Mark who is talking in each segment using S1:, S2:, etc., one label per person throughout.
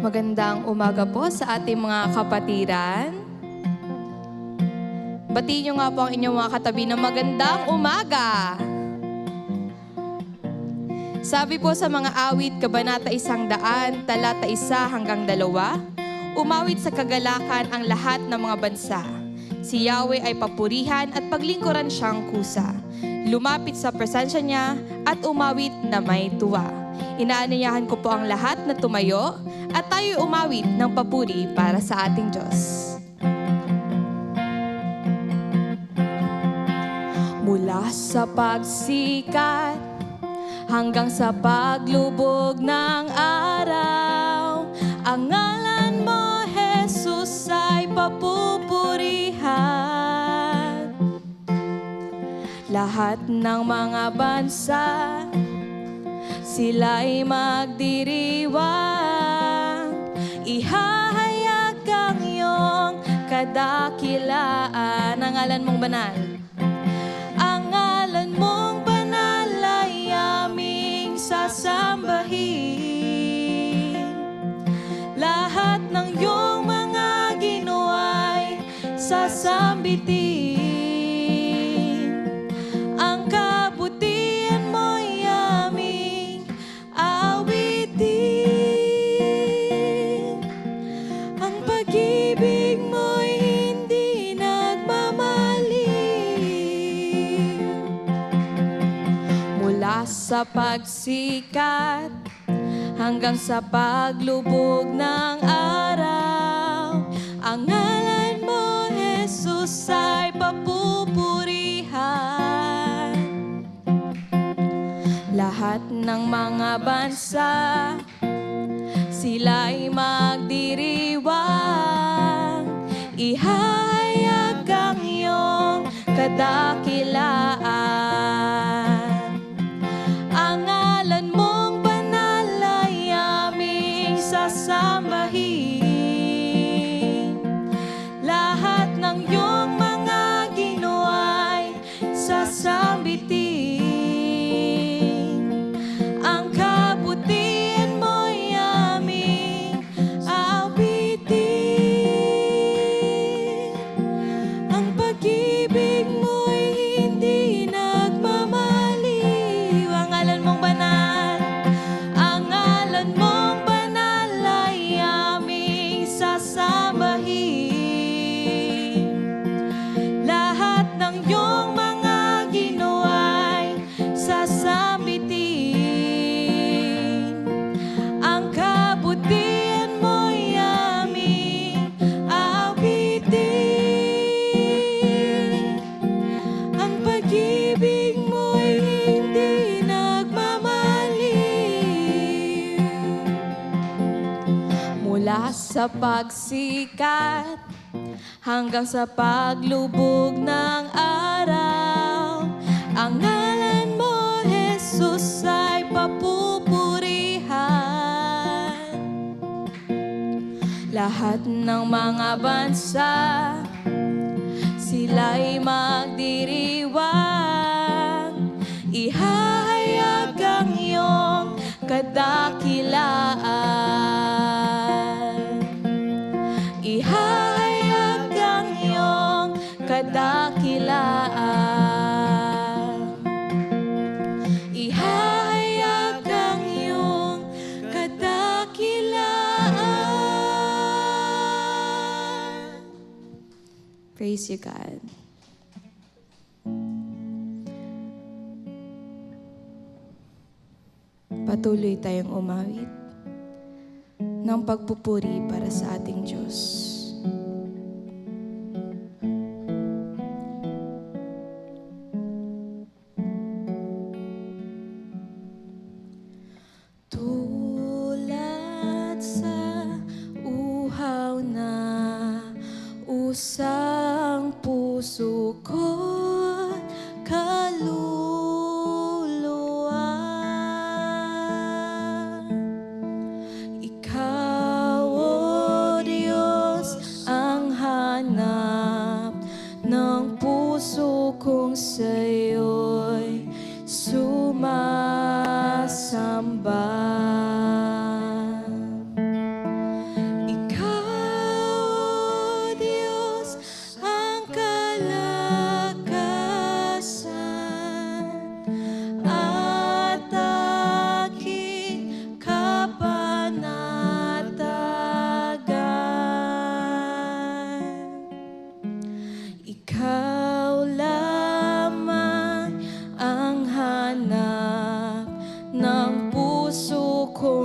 S1: Magandang umaga po sa ating mga kapatiran. Batiin niyo nga po ang inyong mga katabi ng magandang umaga. Sabi po sa mga awit, Kabanata 100, talata 1 hanggang 2, umawit sa kagalakan ang lahat ng mga bansa. Si Yahweh ay papurihan at paglingkuran siyang kusa. Lumapit sa presensya niya at umawit na may tuwa. Inaanyayahan ko po ang lahat na tumayo at tayo'y umawit ng papuri para sa ating Diyos. Mula sa pagsikat hanggang sa paglubog ng araw, ang ngalan mo, Jesus, ay papupurihan. Lahat ng mga bansa, sila'y magdiriwang, ihahayag ang iyong kadakilaan. Ang ngalan mong banal, ang ngalan mong banal ay aming sasambahin. Lahat ng iyong mga ginawa ay sasambitin. Ang kabutihan mo'y aming awitin. Ang pag-ibig mo'y hindi nagmamaliw. Mula sa pagsikat hanggang sa paglubog ng araw, ang ngalan mo, Jesus, ay papupurihan. Lahat ng mga bansa, sila'y magdiriwang, ihahayag ang iyong kadakilaan. Ang ngalan mong banal ay aming sasambahin. Lahat ng iyong mga ginawa ay sasambitin. Ang kabutihan mo'y aming awitin. Ang pag-ibig mo'y hindi nagmamaliw. Ang ngalan mong banal, ang ngalan mong banal ay aming sasambahin. Lahat ng iyong mga ginawa ay sasambitin. Ang kabutihan mo'y aming awitin. Ang pag-ibig mo'y hindi nagmamaliw. Mula sa pagsikat hanggang sa paglubog ng araw, ang ngalan mo, Jesus, ay papupurihan. Lahat ng mga bansa, sila'y magdiriwang, ihahayag ang iyong kadakilaan. Ihahayag ang iyong kadakilaan. Ihahayag ang iyong kadakilaan. Praise you, God. Patuloy tayong umawit ng pagpupuri para sa ating Diyos. Tulad sa uhaw na usang puso ko't kaluluwa, ikaw, O Diyos,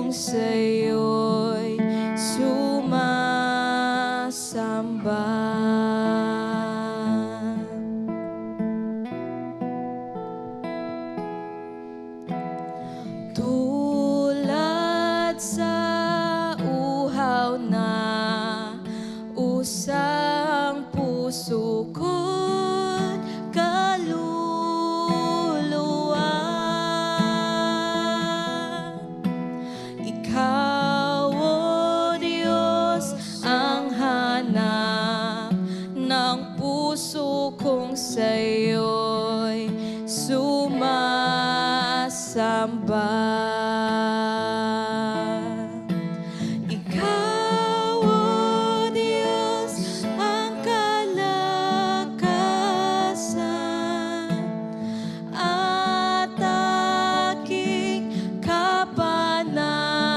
S1: kong sa'yo'y sumasamba. Tulad sa uhaw na usang puso ko't kaluluwa, Ikaw, O Diyos, ang hanap ng puso kong sa'yo'y sumasamba. Ikaw, O Diyos, ang kalakasan at aking kapanatagan.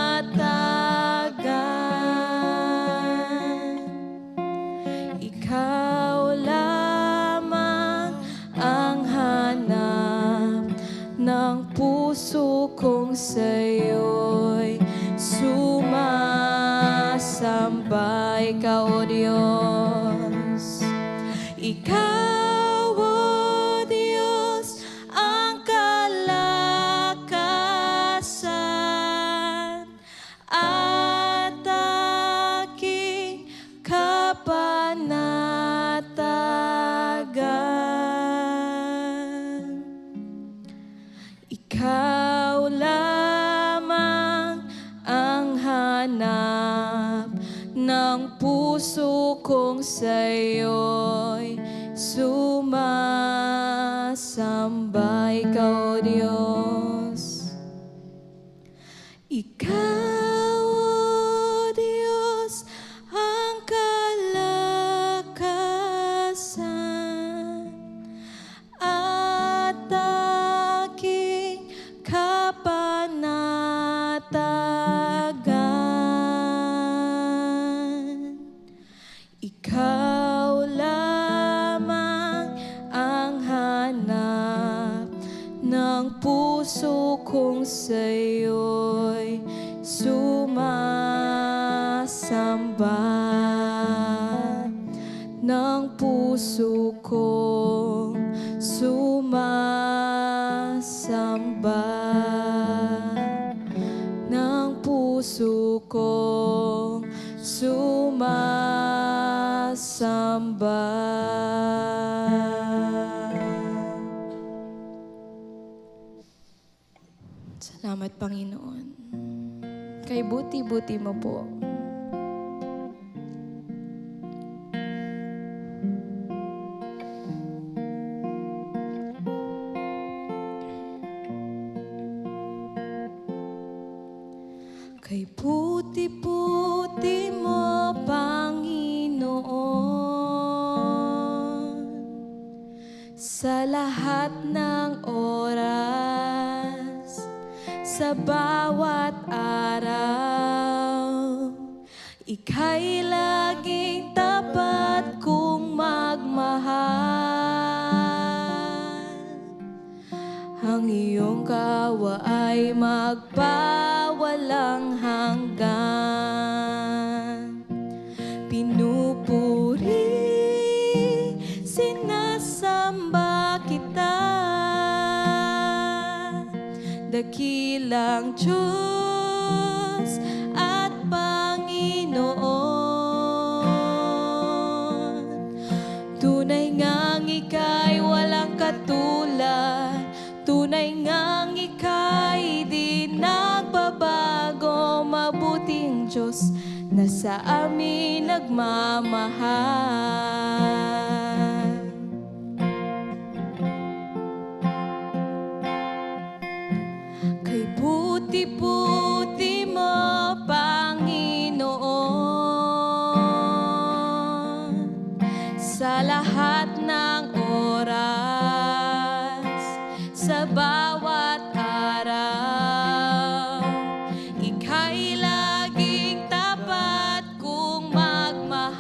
S1: Ikaw lamang ang hanap ng puso kong sa'yo'y sumasamba. Ikaw, O Diyos, Ikaw, O Diyos, ang kalakasan at aking kapanatagan. Ikaw lamang ang hanap ng puso kong sa'yo'y sumasamba. Ikaw, O Diyos, Ikaw, O Diyos, ang kalakasan at aking kapanatagan. Ikaw lamang ang hanap ng puso kong sa'yo'y sumasamba. Ng puso kong sumasamba. Ng puso kong sumasamba. Salamat, Panginoon. Kay buti-buti mo po. Kay puti-puti mo, Panginoon, sa lahat ng oras, sa bawat araw, Ika'y laging tapat kong magmahal. Ang iyong kawa ay magpawalang hanggan. Pinupuri, sinasamba kita, dakilang Diyos at Panginoon. Tunay ngang Ika'y walang katulad, tunay ngang Ika'y di nagbabago, mabuting Diyos na sa amin nagmamahal. Kay puti-puti mo, Panginoon, sa lahat ng oras, sa bawat araw, Ika'y laging tapat kong magmahal.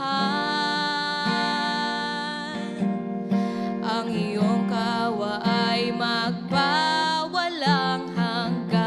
S1: Ang iyong kawa ay magpawalang hanggan.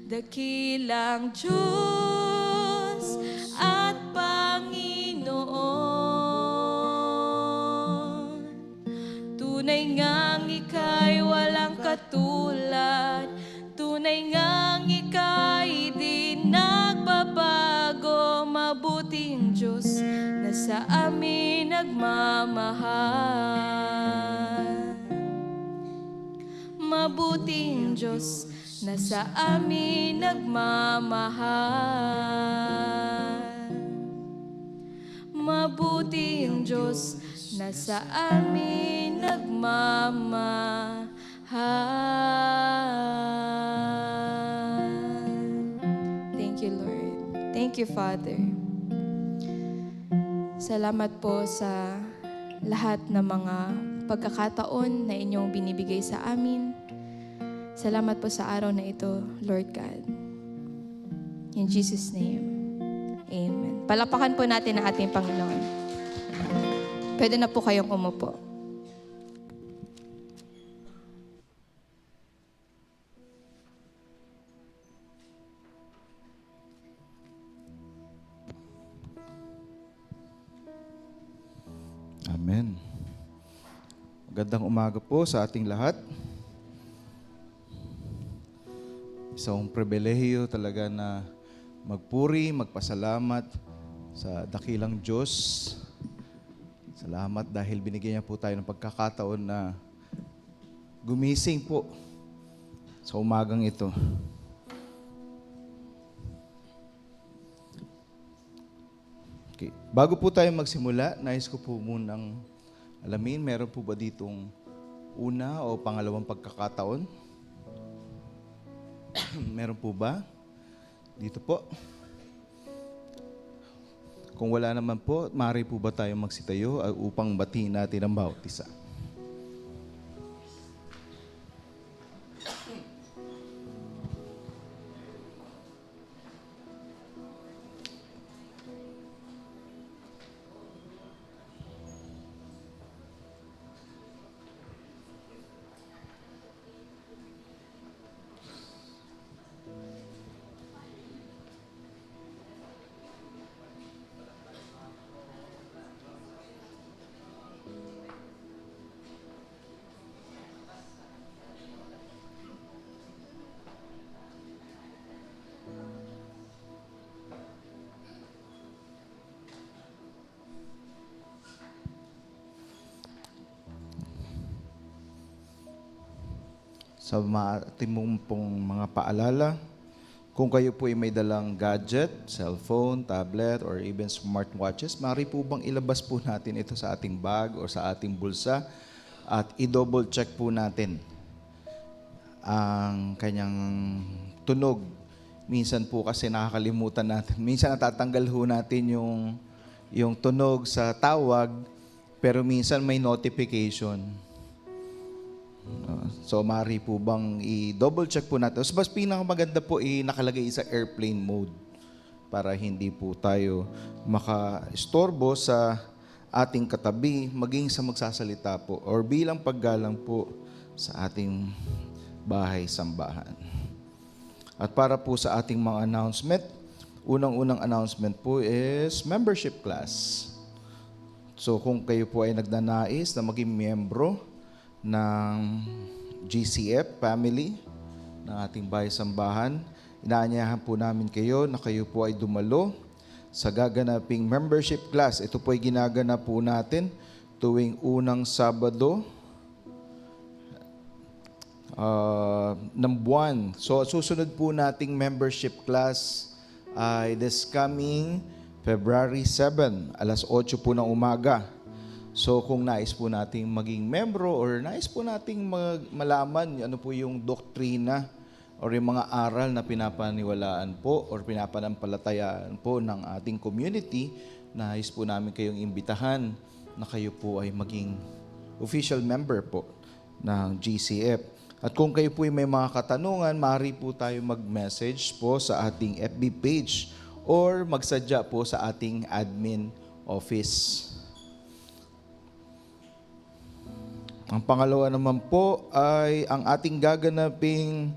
S1: dakilang Diyos at Panginoon. Tunay ngang ika'y walang katulad, tunay ngang ika'y di nagbabago, mabuting Diyos na sa amin nagmamahal. Mabuting Diyos na sa amin nagmamahal. Mabuting Diyos na sa amin nagmamahal. Thank you, Lord. Thank you, Father. Salamat po sa lahat ng mga pagkakataon na inyong binibigay sa amin. Salamat po sa araw na ito, Lord God. In Jesus' name, amen. Palapakan po natin ang ating Panginoon. Pwede na po kayong umupo.
S2: Amen. Magandang umaga po sa ating lahat. Isang pribilehiyo talaga na magpuri, magpasalamat sa dakilang Diyos. Salamat dahil binigyan niya po tayo ng pagkakataon na gumising po sa umagang ito. Okay. Bago po tayo magsimula, nais ko po munang alamin, meron po ba ditong una o pangalawang pagkakataon? Meron po ba? Dito po. Kung wala naman po, maaari po ba tayong magsitayo upang batiin natin ang bawat isa? Sa ating pong mga paalala, kung kayo po ay may dalang gadget, cellphone, tablet, or even smartwatches, maaari po bang ilabas po natin ito sa ating bag o sa ating bulsa at i-double check po natin ang kanyang tunog. Minsan po kasi nakakalimutan natin. Minsan natatanggal ho natin yung tunog sa tawag, pero minsan may notification. So, maaari po bang i-double check po natin? Mas pinakamaganda po nakalagay sa airplane mode para hindi po tayo maka-istorbo sa ating katabi, maging sa magsasalita po or bilang paggalang po sa ating bahay-sambahan. At para po sa ating mga announcement, unang-unang announcement po is membership class. So, kung kayo po ay nagnanais na maging miyembro ng GCF family, ng ating bahay-sambahan, inaanyahan po namin kayo na kayo po ay dumalo sa gaganaping membership class. Ito po ay ginaganap po natin tuwing unang Sabado ng buwan. So, susunod po nating membership class ay this coming February 7, alas 8 po ng umaga. So kung nais po nating maging membro or nais po nating malaman ano po yung doktrina or yung mga aral na pinapaniwalaan po or pinapanampalatayaan po ng ating community, nais po namin kayong imbitahan na kayo po ay maging official member po ng GCF. At kung kayo po ay may mga katanungan, maaari po tayo mag-message po sa ating FB page or magsadya po sa ating admin office. Ang pangalawa naman po ay ang ating gaganaping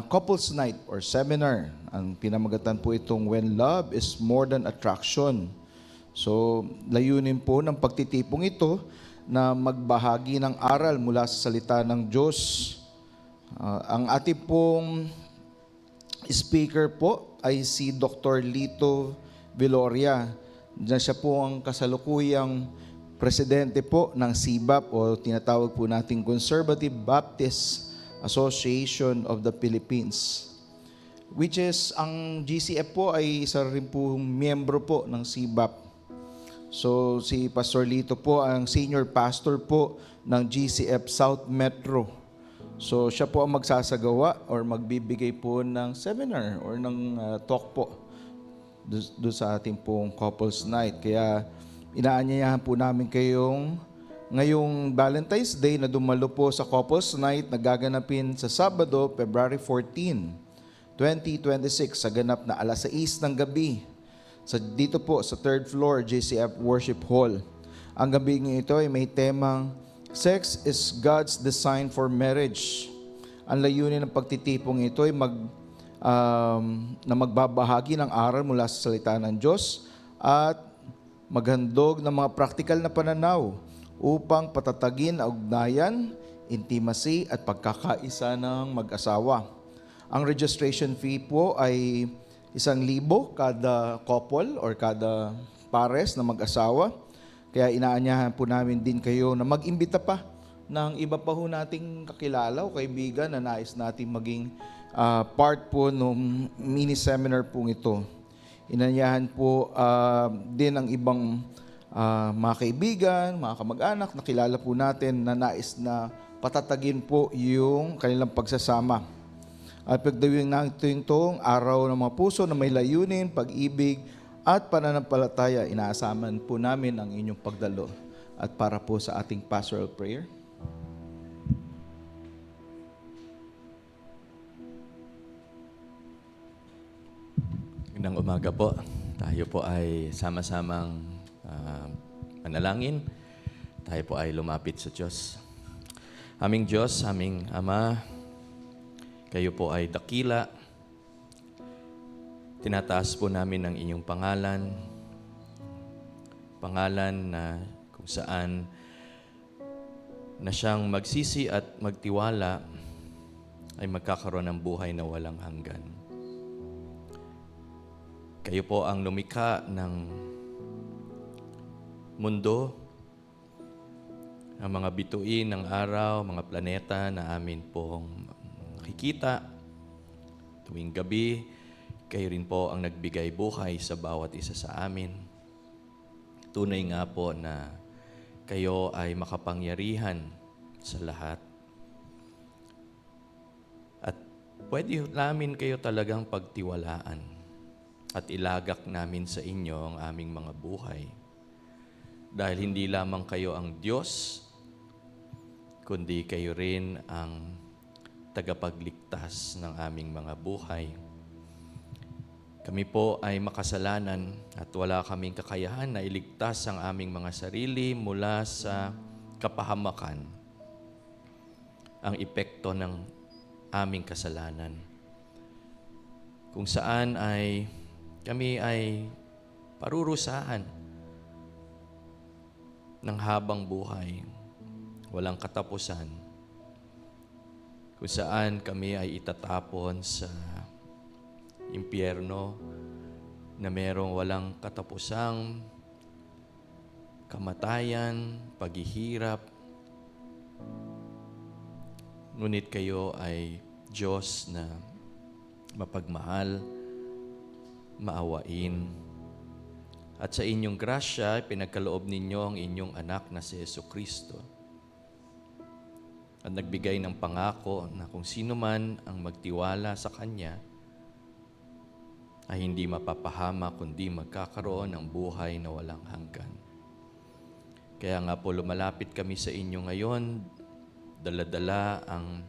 S2: couples night or seminar. Ang pinamagatan po itong When Love is More Than Attraction. So, layunin po ng pagtitipong ito na magbahagi ng aral mula sa salita ng Diyos. Ang ating pong speaker po ay si Dr. Lito Viloria. Diyan siya po ang kasalukuyang presidente po ng CBAP o tinatawag po nating Conservative Baptist Association of the Philippines. Which is, ang GCF po ay isa rin po miyembro po ng CBAP. So, si Pastor Lito po ang senior pastor po ng GCF South Metro. So, siya po ang magsasagawa or magbibigay po ng seminar or ng talk po doon sa ating pong couples night. Kaya, inaanyayahan po namin kayong ngayong Valentine's Day na dumalo po sa couples night na gaganapin sa Sabado, February 14, 2026 sa ganap na alas 6 ng gabi. Dito po sa 3rd floor, JCF Worship Hall. Ang gabi ito ay may temang Sex is God's Design for Marriage. Ang layunin ng pagtitipong ito ay na magbabahagi ng aral mula sa salita ng Diyos at maghandog ng mga praktikal na pananaw upang patatagin ang ugnayan, intimacy at pagkakaisa ng mag-asawa. Ang registration fee po ay 1,000 kada couple or kada pares na mag-asawa. Kaya inaanyahan po namin din kayo na mag-imbita pa ng iba pa ho nating kakilala o kaibigan na nais nating maging part po ng mini-seminar pong ito. Inanyahan po din ang ibang mga kaibigan, mga kamag-anak na kilala po natin na nais na patatagin po yung kanilang pagsasama. At pagdawin natin itong araw ng mga puso na may layunin, pag-ibig at pananampalataya, inaasaman po namin ang inyong pagdalo. At para po sa ating pastoral prayer.
S3: Magandang umaga po. Tayo po ay sama-samang manalangin. Tayo po ay lumapit sa Diyos. Aming Diyos, aming Ama, kayo po ay dakila. Tinataas po namin ang inyong pangalan. Pangalan na kung saan na siyang magsisi at magtiwala ay magkakaroon ng buhay na walang hanggan. Kayo po ang lumikha ng mundo, ang mga bituin ng araw, mga planeta na amin pong nakikita tuwing gabi. Kayo rin po ang nagbigay buhay sa bawat isa sa amin. Tunay nga po na kayo ay makapangyarihan sa lahat. At pwede namin kayo talagang pagtiwalaan at ilagak namin sa inyo ang aming mga buhay. Dahil hindi lamang kayo ang Diyos, kundi kayo rin ang tagapagligtas ng aming mga buhay. Kami po ay makasalanan at wala kaming kakayahan na iligtas ang aming mga sarili mula sa kapahamakan, ang epekto ng aming kasalanan. Kung saan ay kami ay parurusahan ng habang buhay, walang katapusan, kung saan kami ay itatapon sa impyerno na merong walang katapusang kamatayan, paghihirap. Ngunit kayo ay Diyos na mapagmahal, maawain. At sa inyong grasya, pinagkaloob ninyo ang inyong anak na si Jesucristo. At nagbigay ng pangako na kung sino man ang magtiwala sa Kanya, ay hindi mapapahama kundi magkakaroon ng buhay na walang hanggan. Kaya nga po lumalapit kami sa inyo ngayon, dala-dala ang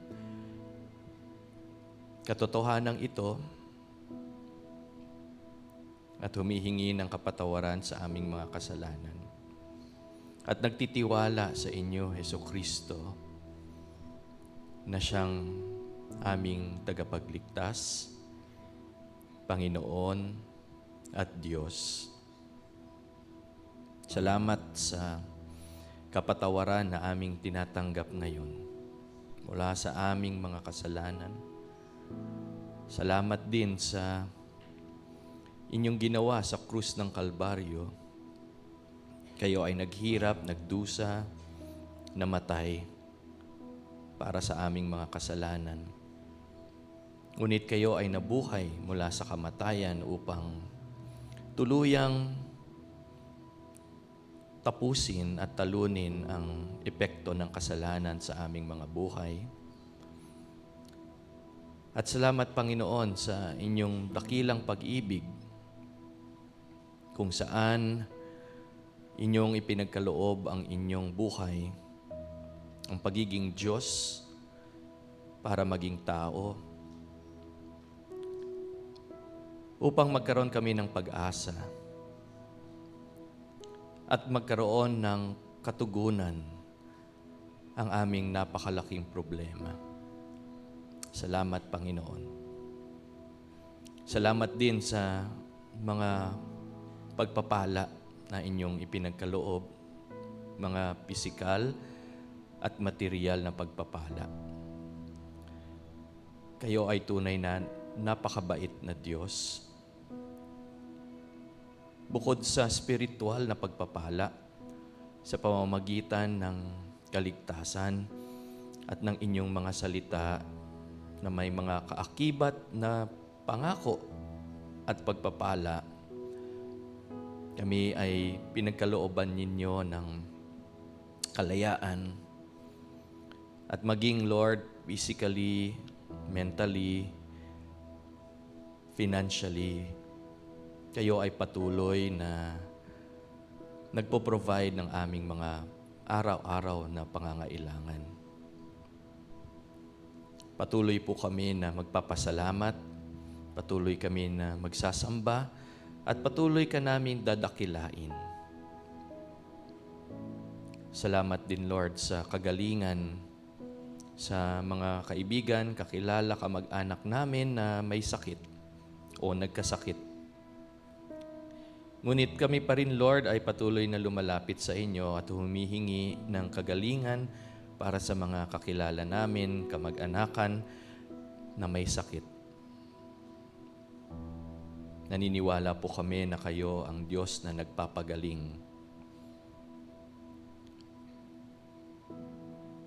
S3: katotohanan ito at humihingi ng kapatawaran sa aming mga kasalanan. At nagtitiwala sa inyo, Jesucristo, na siyang aming tagapagligtas, Panginoon at Diyos. Salamat sa kapatawaran na aming tinatanggap ngayon mula sa aming mga kasalanan. Salamat din sa inyong ginawa sa krus ng Kalbaryo. Kayo ay naghirap, nagdusa, namatay para sa aming mga kasalanan. Ngunit kayo ay nabuhay mula sa kamatayan upang tuluyang tapusin at talunin ang epekto ng kasalanan sa aming mga buhay. At salamat, Panginoon, sa inyong dakilang pag-ibig kung saan inyong ipinagkaloob ang inyong buhay, ang pagiging Diyos para maging tao, upang magkaroon kami ng pag-asa at magkaroon ng katugunan ang aming napakalaking problema. Salamat, Panginoon. Salamat din sa mga pagpapala na inyong ipinagkaloob, mga pisikal at material na pagpapala. Kayo ay tunay na napakabait na Diyos. Bukod sa spiritual na pagpapala sa pamamagitan ng kaligtasan at ng inyong mga salita na may mga kaakibat na pangako at pagpapala, kami ay pinagkalooban ninyo ng kalayaan at maging, Lord, physically, mentally, financially, kayo ay patuloy na nagpo-provide ng aming mga araw-araw na pangangailangan. Patuloy po kami na magpapasalamat, patuloy kami na magsasamba, at patuloy ka namin dadakilain. Salamat din, Lord, sa kagalingan sa mga kaibigan, kakilala, kamag-anak namin na may sakit o nagkasakit. Ngunit kami pa rin, Lord, ay patuloy na lumalapit sa inyo at humihingi ng kagalingan para sa mga kakilala namin, kamag-anakan na may sakit. Naniniwala po kami na kayo ang Diyos na nagpapagaling.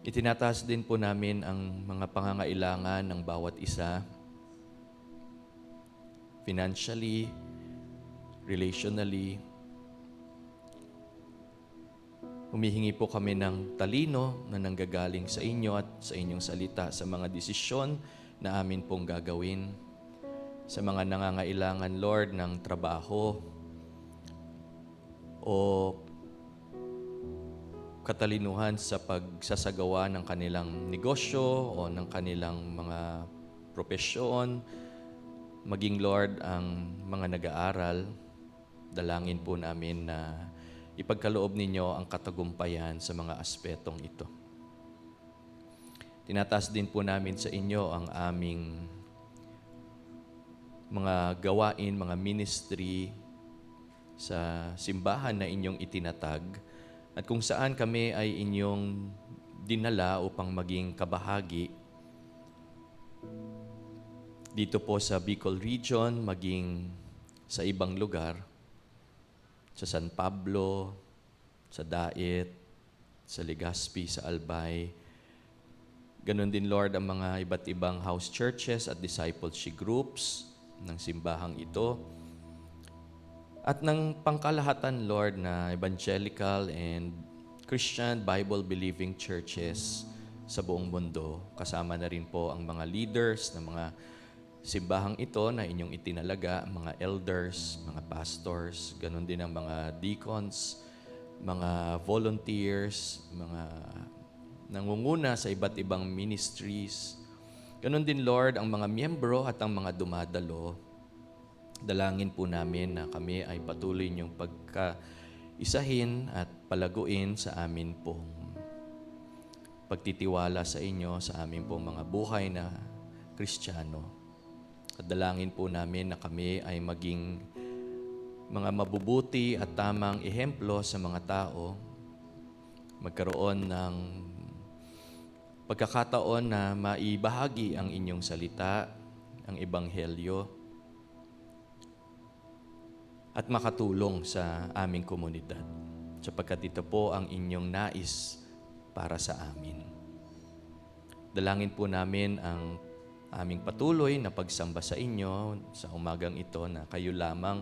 S3: Itinataas din po namin ang mga pangangailangan ng bawat isa, financially, relationally. Humihingi po kami ng talino na nanggagaling sa inyo at sa inyong salita sa mga desisyon na amin pong gagawin. Sa mga nangangailangan, Lord, ng trabaho o katalinuhan sa pagsasagawa ng kanilang negosyo o ng kanilang mga propesyon, maging, Lord, ang mga nag-aaral, dalangin po namin na ipagkaloob ninyo ang katagumpayan sa mga aspetong ito. Tinataas din po namin sa inyo ang aming mga gawain, mga ministry sa simbahan na inyong itinatag at kung saan kami ay inyong dinala upang maging kabahagi dito po sa Bicol Region, maging sa ibang lugar, sa San Pablo, sa Dait, sa Legazpi, sa Albay. Ganon din, Lord, ang mga iba't ibang house churches at discipleship groups ng simbahang ito. At ng pangkalahatan, Lord, na evangelical and Christian Bible-believing churches sa buong mundo. Kasama na rin po ang mga leaders ng mga simbahang ito na inyong itinalaga, mga elders, mga pastors, ganun din ang mga deacons, mga volunteers, mga nangunguna sa iba't ibang ministries. Ganun din, Lord, ang mga miyembro at ang mga dumadalo. Dalangin po namin na kami ay patuloy niyong pagkaisahin at palaguin sa amin pong pagtitiwala sa inyo, sa amin pong mga buhay na Kristiyano. At dalangin po namin na kami ay maging mga mabubuti at tamang ehemplo sa mga tao, magkaroon ng pagkakataon na maibahagi ang inyong salita, ang ebanghelyo, at makatulong sa aming komunidad, sapagkat ito po ang inyong nais para sa amin. Dalangin po namin ang aming patuloy na pagsamba sa inyo sa umagang ito, na kayo lamang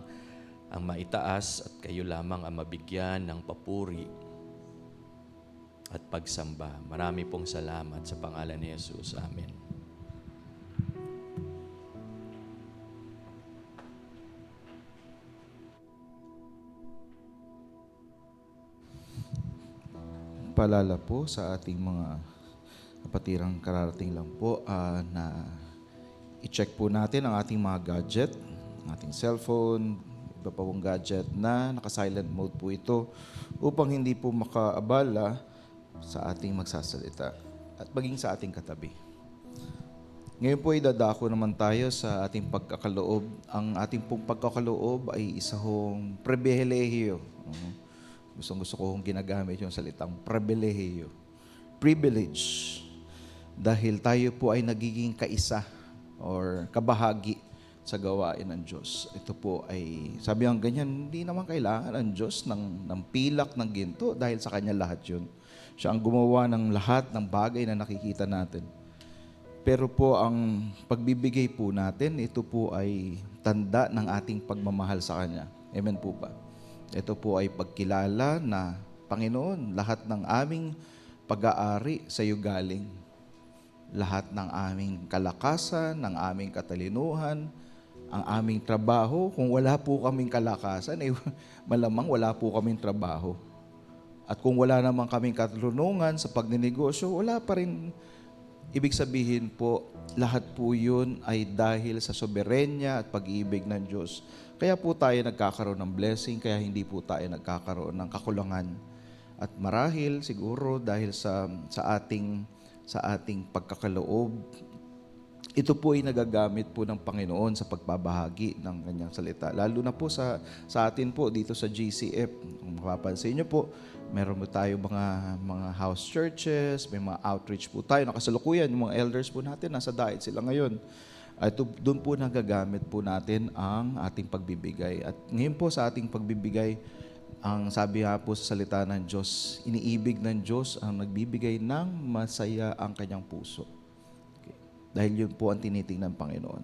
S3: ang maitaas at kayo lamang ang mabigyan ng papuri at pagsamba. Marami pong salamat sa pangalan ni Jesus. Amen.
S2: Paalala po sa ating mga kapatirang kararating lang po na i-check po natin ang ating mga gadget, ang ating cellphone, iba pa pong gadget na naka-silent mode po ito upang hindi po makaabala sa ating magsasalita at maging sa ating katabi. Ngayon po idadako naman tayo sa ating pagkakaloob. Ang ating pong pagkakaloob ay isa hong pribilehiyo. Gusto ko hong ginagamit yung salitang pribilehiyo. Privilege. Dahil tayo po ay nagiging kaisa or kabahagi sa gawain ng Diyos. Ito po ay, sabi ang ganyan, hindi naman kailangan ang Diyos ng pilak ng ginto dahil sa Kanya lahat yun. Siya ang gumawa ng lahat ng bagay na nakikita natin. Pero po ang pagbibigay po natin, ito po ay tanda ng ating pagmamahal sa Kanya. Amen po ba? Ito po ay pagkilala na, Panginoon, lahat ng aming pag-aari sa iyo galing. Lahat ng aming kalakasan, ng aming katalinuhan, ang aming trabaho. Kung wala po kaming kalakasan, malamang wala po kaming trabaho. At kung wala naman kaming katulungan sa pagninegosyo, wala pa rin. Ibig sabihin po, lahat po yun ay dahil sa soberenya at pag-ibig ng Diyos. Kaya po tayo nagkakaroon ng blessing, kaya hindi po tayo nagkakaroon ng kakulangan. At marahil siguro dahil sa ating pagkakaloob, ito po ay nagagamit po ng Panginoon sa pagbabahagi ng kanyang salita. Lalo na po sa atin po dito sa GCF. Kung mapapansin niyo po, meron po tayo mga house churches, may mga outreach po tayo. Nakasalukuyan, yung mga elders po natin, nasa diet sila ngayon. At doon po nagagamit po natin ang ating pagbibigay. At ngayon po sa ating pagbibigay, ang sabi nga po sa salita ng Diyos, iniibig ng Diyos ang nagbibigay ng masaya ang kanyang puso. Okay. Dahil yun po ang tinitingnan ng Panginoon.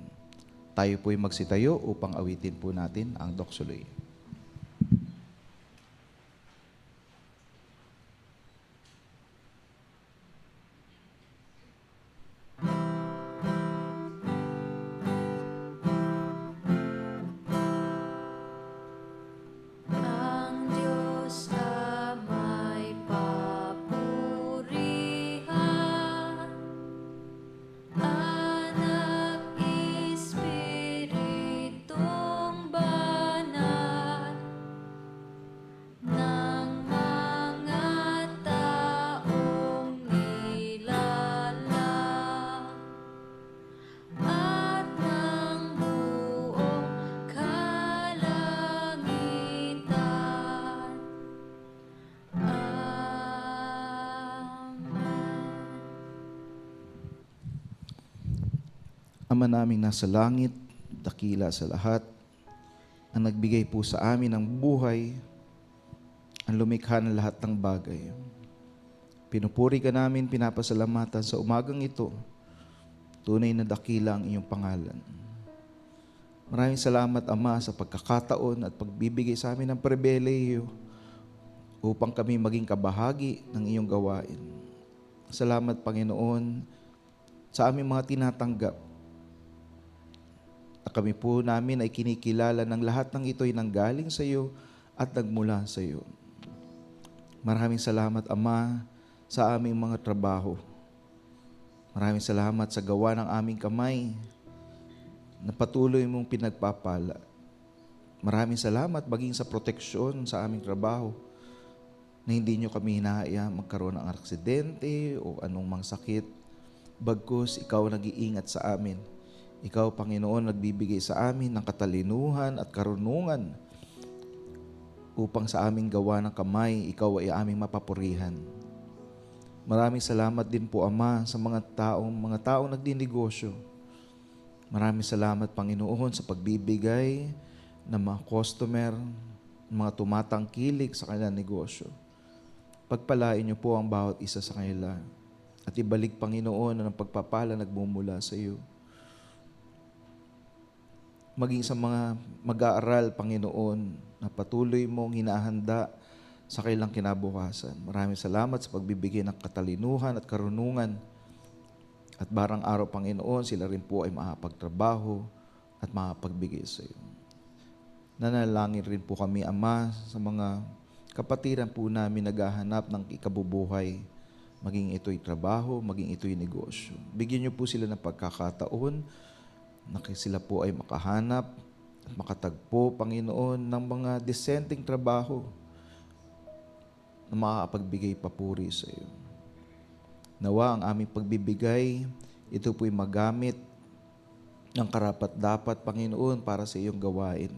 S2: Tayo po ay magsitayo upang awitin po natin ang doxology.
S4: Ang Diyos ama'y papurihan, Anak, Espiritong Banal, ng mga taong nilalang, at ng buong kalangitan.
S2: Ama naming nasa langit, dakila sa lahat, ang nagbigay po sa amin ng buhay, ang lumikha ng lahat ng bagay. Pinupuri ka namin, pinapasalamatan sa umagang ito. Tunay na dakila ang iyong pangalan. Maraming salamat, Ama, sa pagkakataon at pagbibigay sa amin ng pribilehiyo upang kami maging kabahagi ng iyong gawain. Salamat, Panginoon, sa aming mga tinatanggap. Na kami po namin ay kinikilala ng lahat ng ito ay nanggaling sa iyo at nagmula sa iyo. Maraming salamat, Ama, sa aming mga trabaho. Maraming salamat sa gawa ng aming kamay na patuloy mong pinagpapala. Maraming salamat maging sa proteksyon sa aming trabaho na hindi nyo kami hinahayaan magkaroon ng aksidente o anong mang sakit. Bagkus, ikaw nag-iingat sa amin. Ikaw, Panginoon, nagbibigay sa amin ng katalinuhan at karunungan upang sa aming gawa ng kamay, ikaw ay aming mapapurihan. Maraming salamat din po, Ama, sa mga taong nagdinegosyo. Maraming salamat, Panginoon, sa pagbibigay ng mga customer, mga tumatangkilik sa kanilang negosyo. Pagpalain niyo po ang bawat isa sa kanila. At ibalik, Panginoon, na ng pagpapala nagmumula sa iyo. Maging sa mga mag-aaral, Panginoon, na patuloy mong hinahanda sa kailang kinabukasan. Maraming salamat sa pagbibigay ng katalinuhan at karunungan. At barang araw, Panginoon, sila rin po ay makapagtrabaho at makapagbigay sa iyo. Nanalangin rin po kami, Ama, sa mga kapatiran po namin naghahanap ng ikabubuhay. Maging ito'y trabaho, maging ito'y negosyo. Bigyan niyo po sila ng pagkakataon na sila po ay makahanap at makatagpo, Panginoon, ng mga disenteng trabaho na makakapagbigay papuri sa iyo. Nawa ang aming pagbibigay, ito po'y magamit ng karapat-dapat, Panginoon, para sa iyong gawain.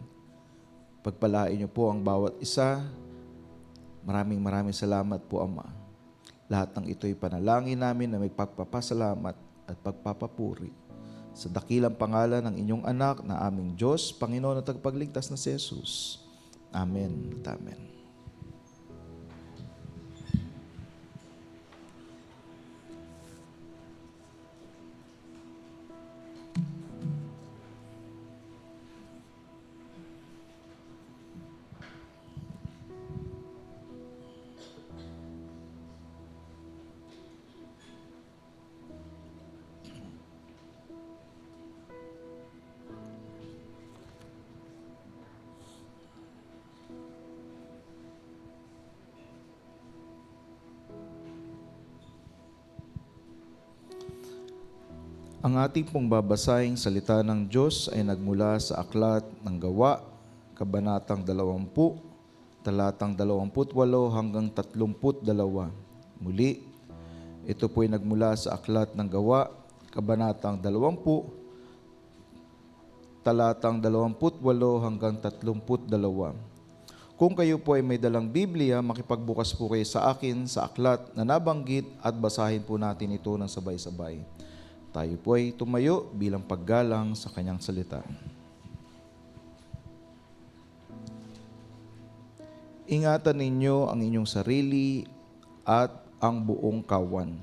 S2: Pagpalain niyo po ang bawat isa. Maraming salamat po, Ama. Lahat ng ito'y panalangin namin na may pagpapasalamat at pagpapapuri sa dakilang pangalan ng inyong anak na aming Diyos, Panginoon at tagapagligtas na si Jesus. Amen at amen. Ang ating pong babasahing salita ng Diyos ay nagmula sa Aklat ng Gawa, Kabanatang 20, talatang 28 hanggang 32. Muli, ito po ay nagmula sa Aklat ng Gawa, Kabanatang 20, talatang 28 hanggang 32. Kung kayo po ay may dalang Biblia, makipagbukas po kayo sa akin sa aklat na nabanggit at basahin po natin ito ng sabay-sabay. Tayo po ay tumayo bilang paggalang sa kanyang salita. Ingatan ninyo ang inyong sarili at ang buong kawan,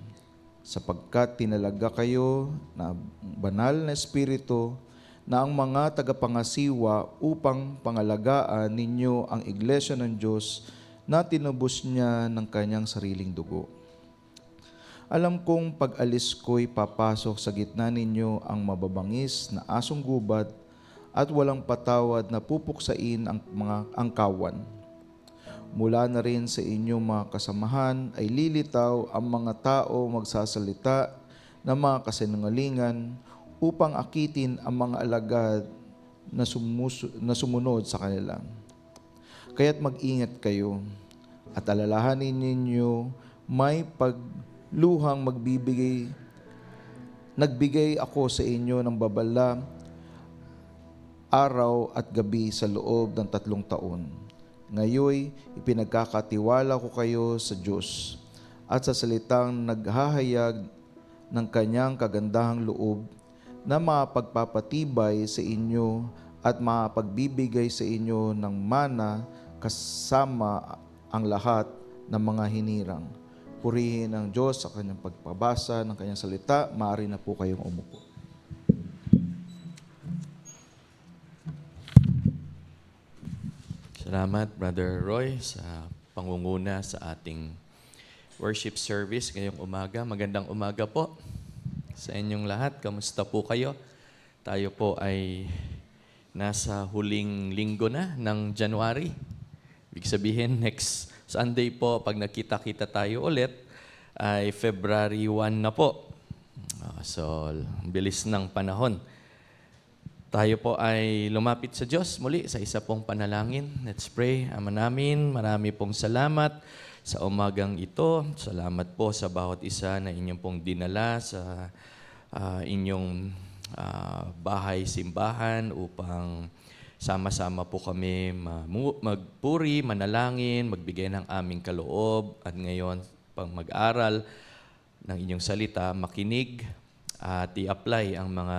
S2: sapagkat tinalaga kayo na banal na espiritu na ang mga tagapangasiwa upang pangalagaan ninyo ang iglesia ng Diyos na tinubos niya ng kanyang sariling dugo. Alam kong pag-alis ko'y papasok sa gitna ninyo ang mababangis na asong gubat at walang patawad na pupuksain ang mga angkawan. Mula na rin sa inyong mga kasamahan ay lilitaw ang mga tao magsasalita ng mga kasinungalingan upang akitin ang mga alagad na sumunod sa kanila. Kaya't mag-ingat kayo at alalahanin ninyo may luhang nagbigay ako sa inyo ng babala araw at gabi sa loob ng 3 taon. Ngayoy, ipinagkakatiwala ko kayo sa Diyos at sa salitang naghahayag ng kanyang kagandahang loob na mapagpapatibay sa inyo at mapagbibigay sa inyo ng mana kasama ang lahat ng mga hinirang. Purihin ang Diyos sa kanyang pagpabasa ng kanyang salita. Maaari na po kayong umupo.
S3: Salamat, Brother Roy, sa pangunguna sa ating worship service ngayong umaga. Magandang umaga po sa inyong lahat. Kamusta po kayo? Tayo po ay nasa huling linggo na ng January. Ibig sabihin, next Sunday po, pag nakita-kita tayo ulit, ay February 1 na po. So, bilis ng panahon. Tayo po ay lumapit sa Diyos muli sa isa pong panalangin. Let's pray. Ama namin, marami pong salamat sa umagang ito. Salamat po sa bawat isa na inyong pong dinala sa inyong bahay-simbahan upang sama-sama po kami magpuri, manalangin, magbigay ng aming kaloob, at ngayon, pang mag-aral ng inyong salita, makinig at i-apply ang mga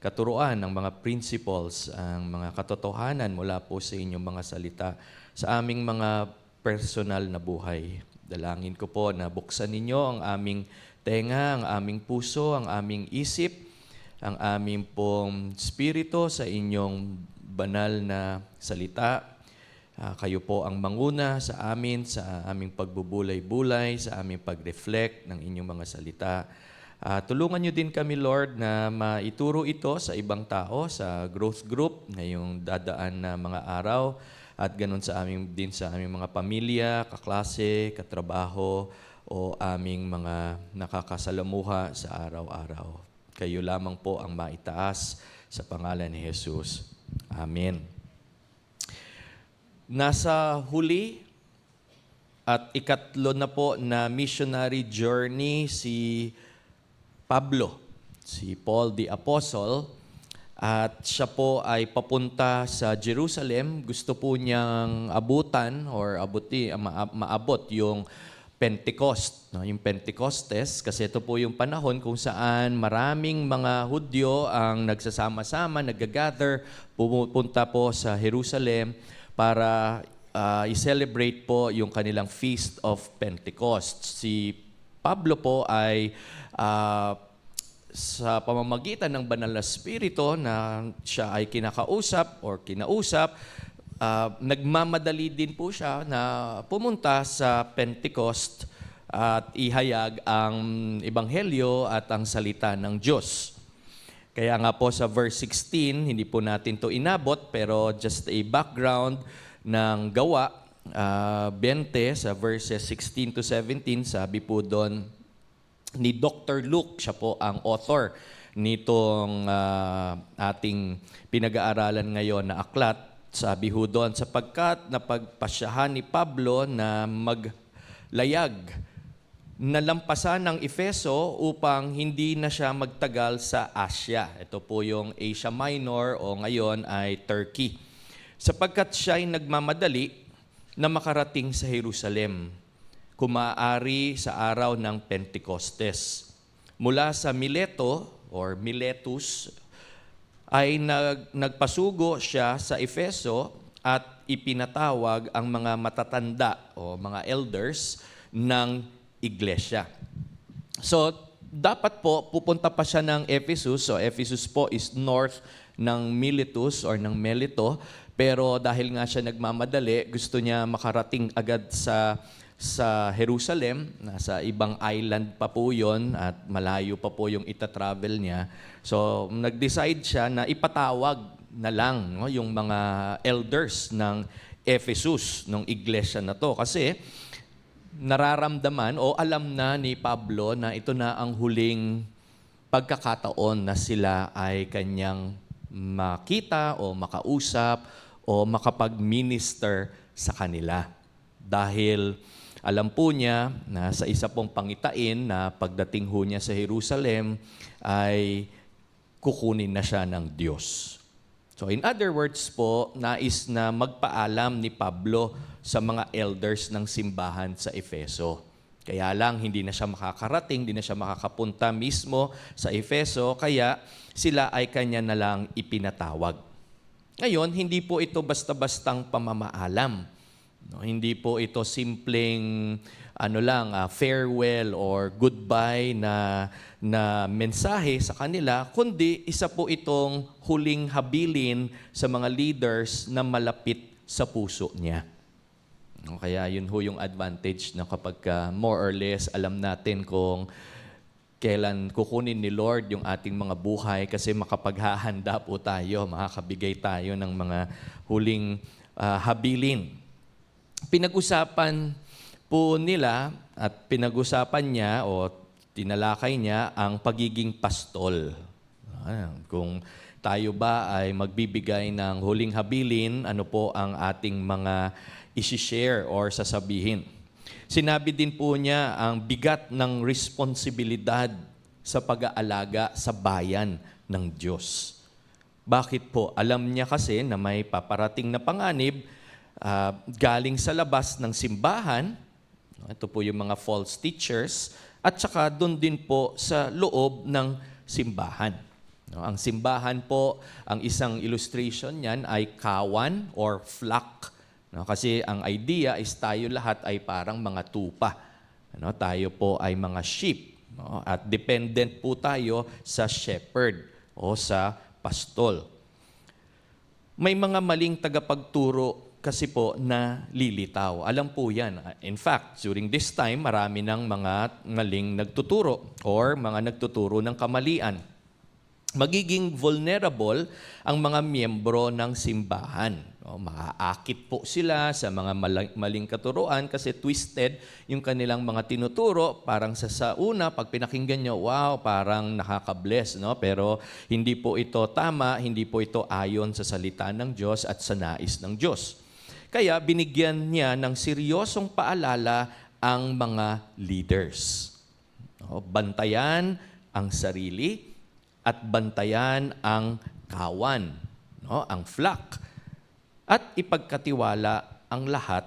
S3: katuruan, ang mga principles, ang mga katotohanan mula po sa inyong mga salita sa aming mga personal na buhay. Dalangin ko po na buksan ninyo ang aming tenga, ang aming puso, ang aming isip, ang aming pong spirito sa inyong banal na salita. Kayo po ang manguna sa amin, sa aming pagbubulay-bulay, sa aming pag-reflect ng inyong mga salita. Tulungan nyo din kami, Lord, na maituro ito sa ibang tao, sa growth group, ngayong dadaan na mga araw, at ganun sa aming mga pamilya, kaklase, katrabaho, o aming mga nakakasalamuha sa araw-araw. Kayo lamang po ang maitaas sa pangalan ni Jesus. Amen. Nasa huli at ikatlo na po na missionary journey si Pablo, si Paul the Apostle, at siya po ay papunta sa Jerusalem. Gusto po niyang abutan or maabot yung Pentecost, no? Yung Pentecostes, kasi ito po yung panahon kung saan maraming mga Hudyo ang nagsasama-sama, nag-gather, pupunta po sa Jerusalem para i-celebrate po yung kanilang Feast of Pentecost. Si Pablo po ay sa pamamagitan ng banal na spirito na siya ay kinausap, nagmamadali din po siya na pumunta sa Pentecost at ihayag ang ebanghelyo at ang salita ng Diyos. Kaya nga po sa verse 16, hindi po natin to inabot, pero just a background ng Gawa 20 sa verses 16 to 17, sabi po doon ni Dr. Luke, siya po ang author nitong ating pinag-aaralan ngayon na aklat. Sabi ho doon, sapagkat napagpasyahan ni Pablo na maglayag, nalampasan ng Efeso upang hindi na siya magtagal sa Asia. Ito po yung Asia Minor o ngayon ay Turkey. Sapagkat siya ay nagmamadali na makarating sa Jerusalem, kumaari sa araw ng Pentecostes. Mula sa Mileto or Miletus, ay nagpasugo siya sa Efeso at ipinatawag ang mga matatanda o mga elders ng iglesia. So, dapat po pupunta pa siya ng Ephesus. So, Ephesus po is north ng Miletus or ng Melito. Pero dahil nga siya nagmamadali, gusto niya makarating agad sa Jerusalem, nasa ibang island pa po yun at malayo pa po yung ita-travel niya. So, nag-decide siya na ipatawag na lang yung mga elders ng Ephesus, ng iglesia na to. Kasi nararamdaman o alam na ni Pablo na ito na ang huling pagkakataon na sila ay kanyang makita o makausap o makapag-minister sa kanila. Dahil alam po niya na sa isa pong pangitain na pagdating ho niya sa Jerusalem ay kukunin na siya ng Diyos. So in other words po, nais na magpaalam ni Pablo sa mga elders ng simbahan sa Efeso. Kaya lang hindi na siya makakarating, hindi na siya makakapunta mismo sa Efeso, kaya sila ay kanya na lang ipinatawag. Ngayon, hindi po ito basta-bastang pamamaalam. No, hindi po ito simpleng farewell or goodbye na mensahe sa kanila, kundi isa po itong huling habilin sa mga leaders na malapit sa puso niya. No, kaya yun ho yung advantage na kapag more or less alam natin kung kailan kukunin ni Lord yung ating mga buhay kasi makapaghahanda po tayo, makakabigay tayo ng mga huling habilin. Pinag-usapan po nila at pinag-usapan niya o tinalakay niya ang pagiging pastol. Kung tayo ba ay magbibigay ng huling habilin, ano po ang ating mga isi-share or sasabihin. Sinabi din po niya ang bigat ng responsibilidad sa pag-aalaga sa bayan ng Diyos. Bakit po? Alam niya kasi na may paparating na panganib galing sa labas ng simbahan. Ito po yung mga false teachers. At saka doon din po sa loob ng simbahan. Ang simbahan po, ang isang illustration niyan ay kawan or flock. Kasi ang idea is tayo lahat ay parang mga tupa. Tayo po ay mga sheep. At dependent po tayo sa shepherd o sa pastol. May mga maling tagapagturo kasi po na lilitaw. Alam po yan. In fact, during this time, marami ng mga maling nagtuturo or mga nagtuturo ng kamalian. Magiging vulnerable ang mga miyembro ng simbahan. Maaakit po sila sa mga maling katuruan kasi twisted yung kanilang mga tinuturo. Parang sa una, pag pinakinggan nyo, wow, parang nakaka-bless. No? Pero hindi po ito tama, hindi po ito ayon sa salita ng Diyos at sa nais ng Diyos. Kaya binigyan niya ng seryosong paalala ang mga leaders. Bantayan ang sarili at bantayan ang kawan, ang flock. At ipagkatiwala ang lahat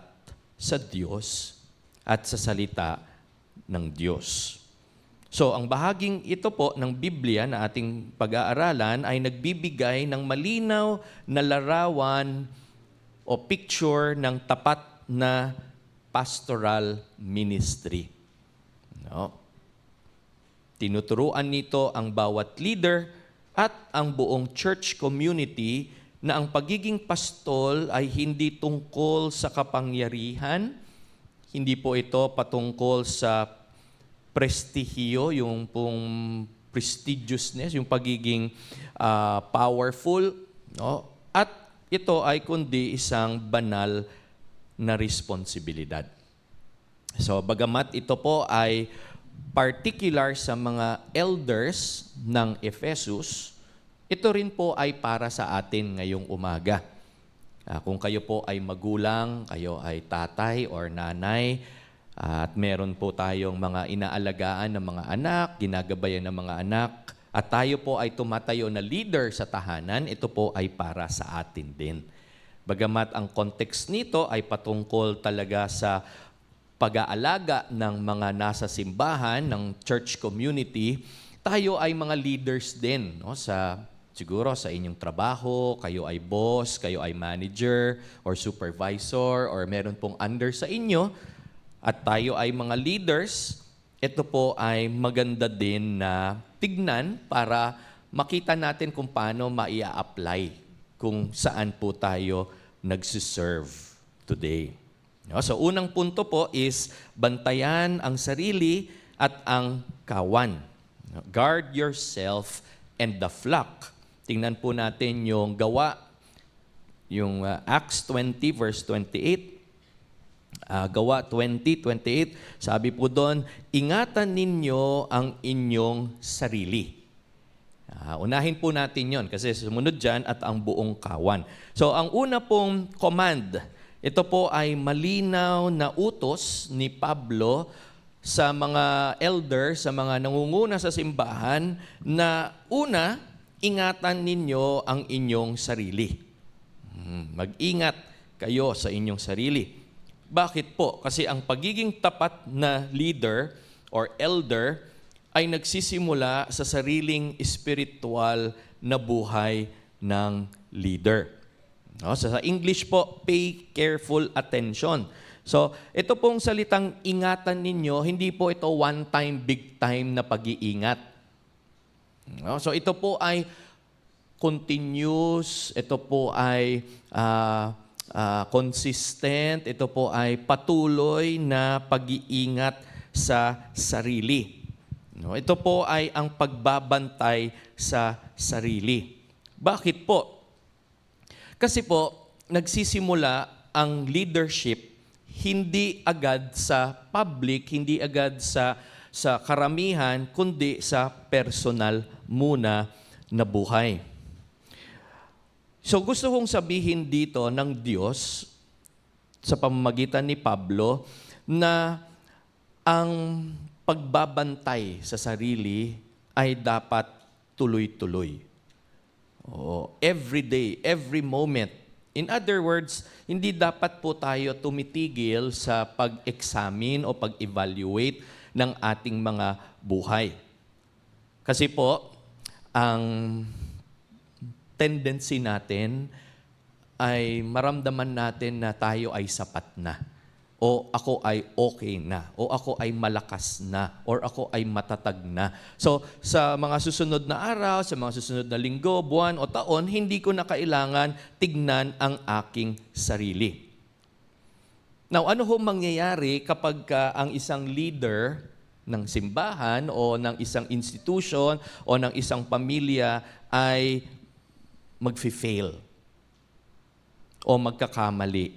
S3: sa Diyos at sa salita ng Diyos. So, ang bahaging ito po ng Biblia na ating pag-aaralan ay nagbibigay ng malinaw na larawan o picture ng tapat na pastoral ministry. Tinuturuan nito ang bawat leader at ang buong church community na ang pagiging pastol ay hindi tungkol sa kapangyarihan, hindi po ito patungkol sa prestihiyo, yung pong prestigiousness, yung pagiging powerful, at ito ay kundi isang banal na responsibilidad. So, bagamat ito po ay particular sa mga elders ng Ephesus, ito rin po ay para sa atin ngayong umaga. Kung kayo po ay magulang, kayo ay tatay or nanay, at meron po tayong mga inaalagaan ng mga anak, ginagabayan ng mga anak, at tayo po ay tumatayo na leader sa tahanan, ito po ay para sa atin din. Bagamat ang context nito ay patungkol talaga sa pag-aalaga ng mga nasa simbahan, ng church community, tayo ay mga leaders din. Siguro sa inyong trabaho, kayo ay boss, kayo ay manager or supervisor or meron pong under sa inyo at tayo ay mga leaders, ito po ay maganda din na tignan para makita natin kung paano maia-apply kung saan po tayo nagsiserve today. So unang punto po is bantayan ang sarili at ang kawan. Guard yourself and the flock. Tingnan po natin yung gawa, yung Acts 20 verse 28. Gawa 20:28, sabi po doon, ingatan ninyo ang inyong sarili. Unahin po natin yon kasi sumunod dyan at ang buong kawan. So ang una pong command, ito po ay malinaw na utos ni Pablo sa mga elder, sa mga nangunguna sa simbahan na una, ingatan ninyo ang inyong sarili. Mag-ingat kayo sa inyong sarili. Bakit po? Kasi ang pagiging tapat na leader or elder ay nagsisimula sa sariling espiritual na buhay ng leader. Sa English po, pay careful attention. So, ito pong salitang ingatan ninyo, hindi po ito one-time, big-time na pag-iingat. So, ito po ay continuous, ito po ay consistent, ito po ay patuloy na pag-iingat sa sarili. Ito po ay ang pagbabantay sa sarili. Bakit po? Kasi po, nagsisimula ang leadership hindi agad sa public, hindi agad sa karamihan, kundi sa personal muna na buhay. So gusto kong sabihin dito ng Diyos sa pamamagitan ni Pablo na ang pagbabantay sa sarili ay dapat tuloy-tuloy. Oo, every day, every moment. In other words, hindi dapat po tayo tumitigil sa pag-examine o pag-evaluate ng ating mga buhay. Kasi po, ang tendency natin ay maramdaman natin na tayo ay sapat na, o ako ay okay na, o ako ay malakas na, or ako ay matatag na. So, sa mga susunod na araw, sa mga susunod na linggo, buwan o taon, hindi ko na kailangan tignan ang aking sarili. Now, ano ho mangyayari kapag ang isang leader ng simbahan o ng isang institution o ng isang pamilya ay magfi-fail o magkakamali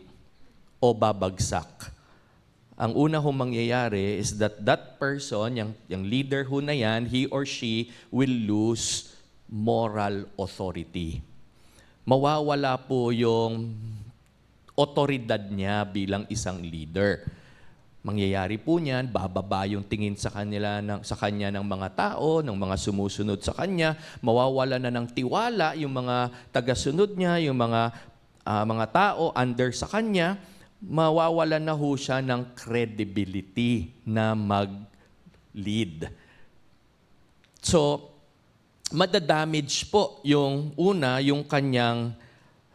S3: o babagsak? Ang una hong mangyayari is that person, yung leader ho na yan, he or she will lose moral authority. Mawawala po yung otoridad niya bilang isang leader. Mangyayari po niyan, bababa yung tingin sa kanya ng mga tao, ng mga sumusunod sa kanya, mawawala na ng tiwala yung mga tagasunod niya, yung mga tao under sa kanya, mawawalan na ho siya ng credibility na mag-lead. So, madadamage po yung kanyang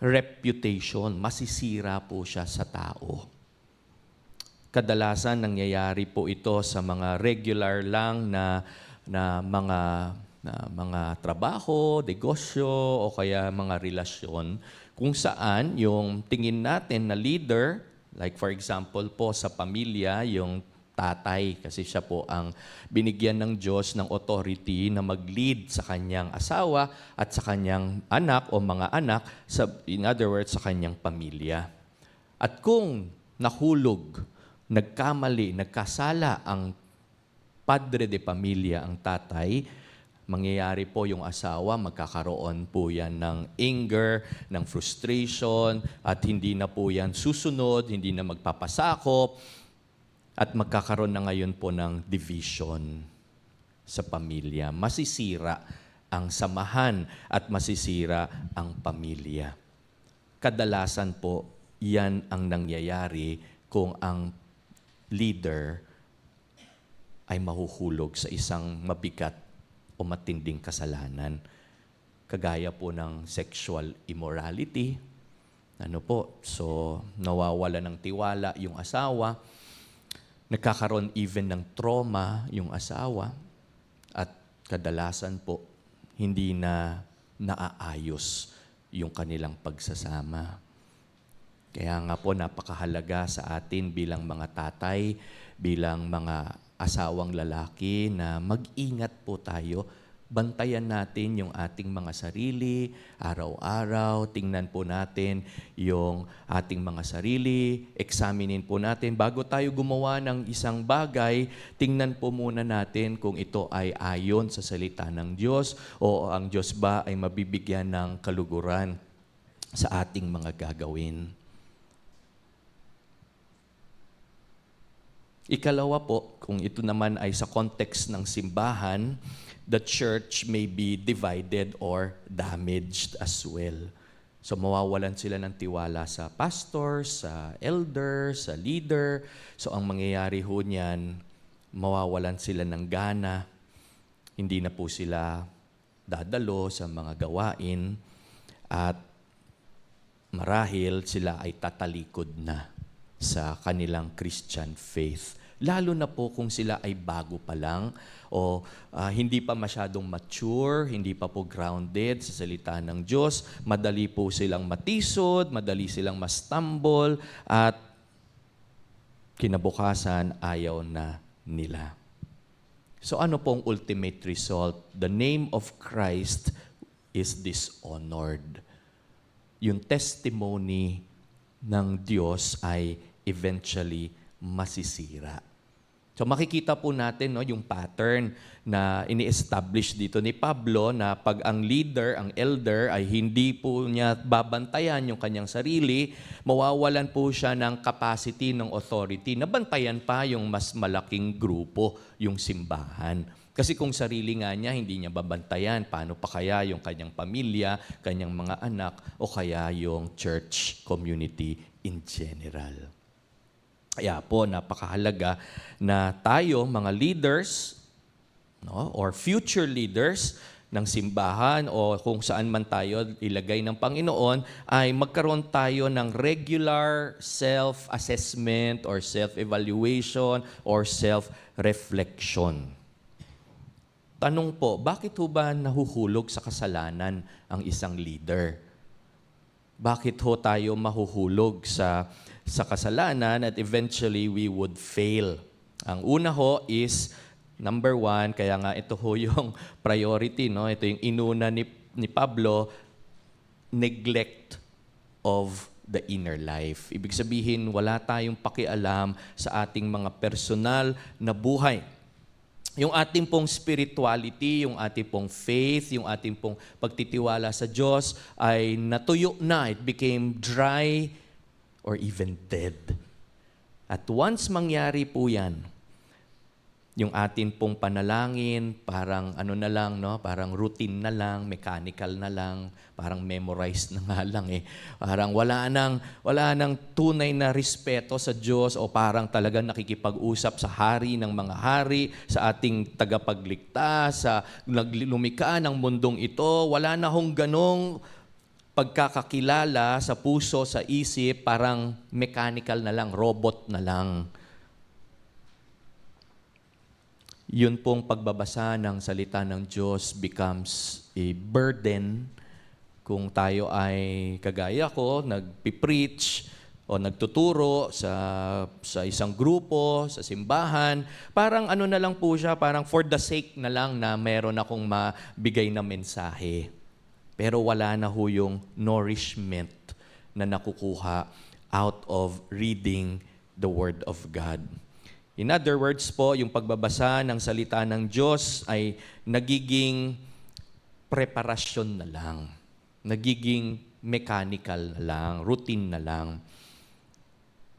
S3: reputation. Masisira po siya sa tao. Kadalasan nangyayari po ito sa mga regular lang na mga trabaho, negosyo, o kaya mga relasyon, kung saan yung tingin natin na leader, like for example po sa pamilya, yung tatay, kasi siya po ang binigyan ng Diyos ng authority na mag-lead sa kanyang asawa at sa kanyang anak o mga anak, in other words, sa kanyang pamilya. At kung nahulog, nagkamali, nagkasala ang padre de pamilya, ang tatay, mangyayari po yung asawa, magkakaroon po yan ng anger, ng frustration, at hindi na po yan susunod, hindi na magpapasakop, at magkakaroon na ngayon po ng division sa pamilya. Masisira ang samahan at masisira ang pamilya. Kadalasan po, yan ang nangyayari kung ang leader ay mahuhulog sa isang mabigat o matinding kasalanan. Kagaya po ng sexual immorality. So, nawawala ng tiwala yung asawa. Nagkakaroon even ng trauma yung asawa. At kadalasan po, hindi na naaayos yung kanilang pagsasama. Kaya nga po, napakahalaga sa atin bilang mga tatay, bilang mga asawang lalaki na mag-ingat po tayo. Bantayan natin yung ating mga sarili, araw-araw. Tingnan po natin yung ating mga sarili. Examinin po natin. Bago tayo gumawa ng isang bagay, tingnan po muna natin kung ito ay ayon sa salita ng Diyos o ang Diyos ba ay mabibigyan ng kaluguran sa ating mga gagawin. Ikalawa po, kung ito naman ay sa context ng simbahan, the church may be divided or damaged as well. So mawawalan sila ng tiwala sa pastor, sa elder, sa leader. So ang mangyayari ho niyan, mawawalan sila ng gana. Hindi na po sila dadalo sa mga gawain at marahil sila ay tatalikod na sa kanilang Christian faith. Lalo na po kung sila ay bago pa lang o hindi pa masyadong mature, hindi pa po grounded sa salita ng Diyos. Madali po silang matisod, madali silang mastumble at kinabukasan ayaw na nila. So ano pong ultimate result? The name of Christ is dishonored. Yung testimony ng Diyos ay eventually masisira. So makikita po natin yung pattern na ini-establish dito ni Pablo na pag ang leader, ang elder ay hindi po niya babantayan yung kanyang sarili, mawawalan po siya ng capacity, ng authority na bantayan pa yung mas malaking grupo, yung simbahan. Kasi kung sarili nga niya, hindi niya babantayan, paano pa kaya yung kanyang pamilya, kanyang mga anak, o kaya yung church community in general. Kaya po, napakahalaga na tayo, mga leaders, no, or future leaders ng simbahan o kung saan man tayo ilagay ng Panginoon, ay magkaroon tayo ng regular self-assessment or self-evaluation or self-reflection. Tanong po, bakit ho ba nahuhulog sa kasalanan ang isang leader? Bakit ho tayo mahuhulog sa kasalanan at eventually we would fail? Ang una ho is, number one, kaya nga ito ho yung priority, no? Ito yung inuna ni Pablo, neglect of the inner life. Ibig sabihin, wala tayong pakialam sa ating mga personal na buhay. Yung ating pong spirituality, yung ating pong faith, yung ating pong pagtitiwala sa Diyos ay natuyo na. It became dry or even dead. At once mangyari po yan, yung atin pong panalangin, parang ano na lang, no? Parang routine na lang, mechanical na lang, parang memorized na nga lang eh. Parang wala nang tunay na respeto sa Diyos o parang talagang nakikipag-usap sa hari ng mga hari, sa ating tagapagligtas, sa lumikha ng mundong ito. Wala na hong ganong pagkakakilala sa puso, sa isip, parang mechanical na lang, robot na lang. Yun pong pagbabasa ng salita ng Diyos becomes a burden kung tayo ay kagaya ko, nagpipreach o nagtuturo sa isang grupo, sa simbahan. Parang ano na lang po siya, parang for the sake na lang na meron akong mabigay na mensahe. Pero wala na ho yung nourishment na nakukuha out of reading the Word of God. In other words po, yung pagbabasa ng salita ng Diyos ay nagiging preparasyon na lang. Nagiging mechanical na lang, routine na lang.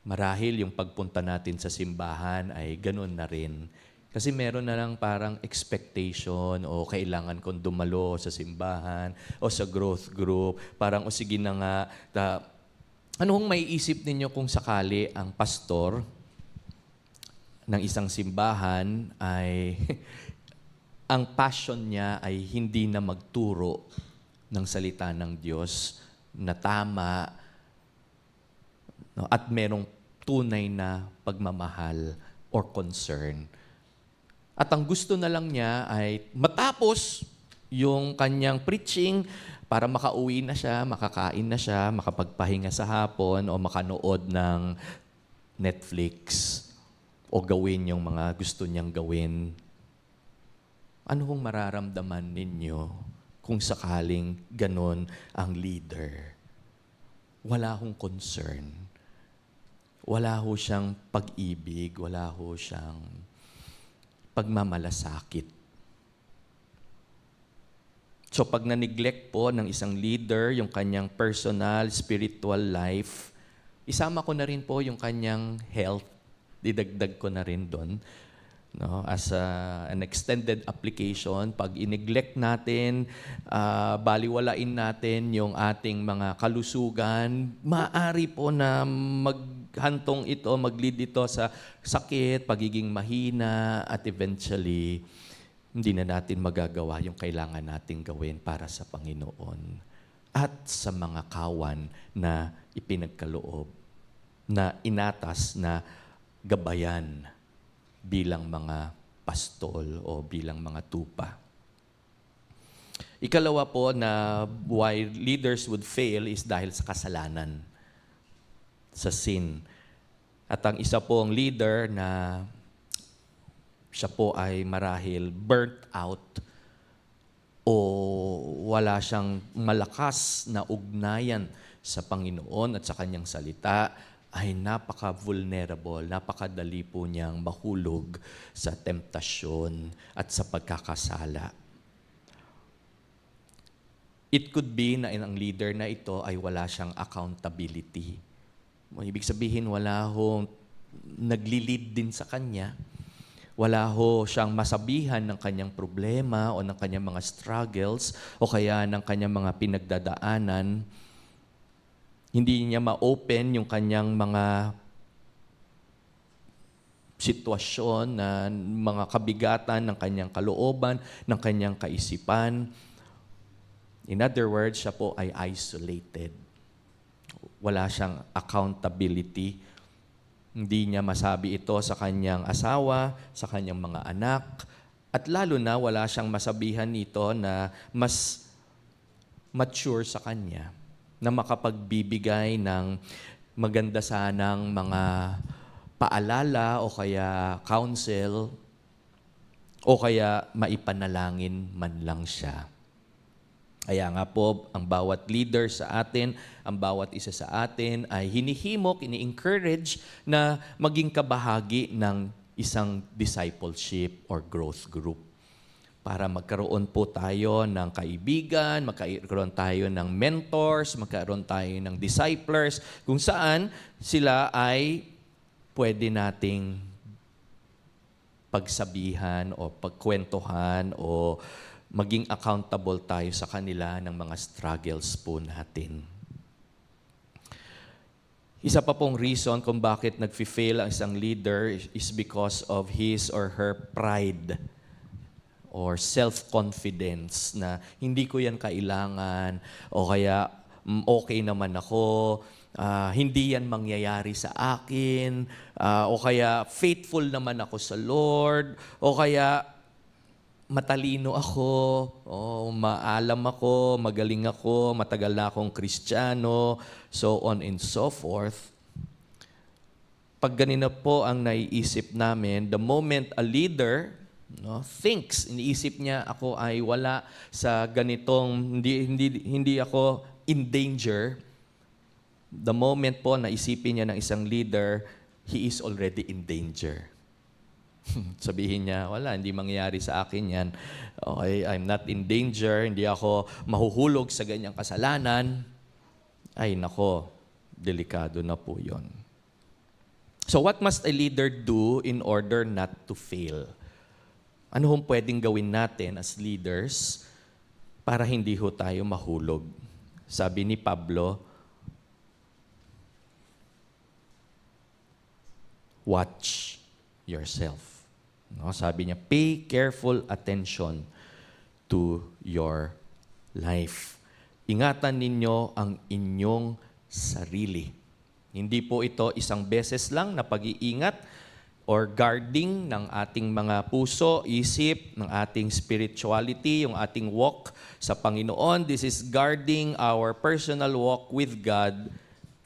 S3: Marahil yung pagpunta natin sa simbahan ay ganun na rin. Kasi meron na lang parang expectation o kailangan kong dumalo sa simbahan o sa growth group. Parang o sige na nga, anong may isip ninyo kung sakali ang pastor ng isang simbahan ay ang passion niya ay hindi na magturo ng salita ng Diyos na tama, no, at merong tunay na pagmamahal or concern. At ang gusto na lang niya ay matapos yung kanyang preaching para makauwi na siya, makakain na siya, makapagpahinga sa hapon o makanood ng Netflix o gawin yung mga gusto niyang gawin. Ano hong mararamdaman ninyo kung sakaling ganon ang leader? Wala hong concern. Wala ho siyang pag-ibig. Wala ho siyang pagmamalasakit. So pag na-neglect po ng isang leader yung kanyang personal, spiritual life, isama ko na rin po yung kanyang health. Didagdag ko na rin doon. No? As an extended application, pag i-neglect natin, baliwalain natin yung ating mga kalusugan, maaari po na maghantong ito, mag-lead ito sa sakit, pagiging mahina, at eventually, hindi na natin magagawa yung kailangan nating gawin para sa Panginoon at sa mga kawan na ipinagkaloob, na inatas na gabayan bilang mga pastol o bilang mga tupa. Ikalawa po na why leaders would fail is dahil sa kasalanan, sa sin. At ang isa pong leader na siya po ay marahil burnt out o wala siyang malakas na ugnayan sa Panginoon at sa kanyang salita, ay napaka-vulnerable, napakadali po niyang mahulog sa temptasyon at sa pagkakasala. It could be na ang leader na ito ay wala siyang accountability. Ibig sabihin, wala hong nagli-lead din sa kanya. Wala ho siyang masabihan ng kanyang problema o ng kanyang mga struggles o kaya ng kanyang mga pinagdadaanan. Hindi niya ma-open yung kanyang mga sitwasyon na mga kabigatan ng kanyang kalooban, ng kanyang kaisipan. In other words, siya po ay isolated. Wala siyang accountability. Hindi niya masabi ito sa kanyang asawa, sa kanyang mga anak, at lalo na wala siyang masabihan nito na mas mature sa kanya, na makapagbibigay ng maganda sanang mga paalala o kaya counsel o kaya maipanalangin man lang siya. Kaya nga po, ang bawat leader sa atin, ang bawat isa sa atin ay hinihimok, ini-encourage na maging kabahagi ng isang discipleship or growth group. Para magkaroon po tayo ng kaibigan, magkaroon tayo ng mentors, magkaroon tayo ng disciplers, kung saan sila ay pwede nating pagsabihan o pagkwentuhan o maging accountable tayo sa kanila ng mga struggles po natin. Isa pa pong reason kung bakit nag-fail ang isang leader is because of his or her pride or self-confidence na hindi ko yan kailangan o kaya okay naman ako, hindi yan mangyayari sa akin, o kaya faithful naman ako sa Lord, o kaya matalino ako, maalam ako, magaling ako, matagal na akong Kristiyano, so on and so forth. Pag ganito po ang naiisip namin, the moment a leader thinks, iniisip niya ako ay wala sa ganitong, hindi ako in danger, the moment po na isipin niya ng isang leader, he is already in danger. Sabihin niya, wala, hindi mangyayari sa akin yan. Okay, I'm not in danger, hindi ako mahuhulog sa ganyang kasalanan. Ay, nako, delikado na po yon. So what must a leader do in order not to fail? Ano hong pwedeng gawin natin as leaders para hindi ho tayo mahulog? Sabi ni Pablo, watch yourself. Sabi niya, pay careful attention to your life. Ingatan ninyo ang inyong sarili. Hindi po ito isang beses lang na pag-iingat or guarding ng ating mga puso, isip, ng ating spirituality, yung ating walk sa Panginoon. This is guarding our personal walk with God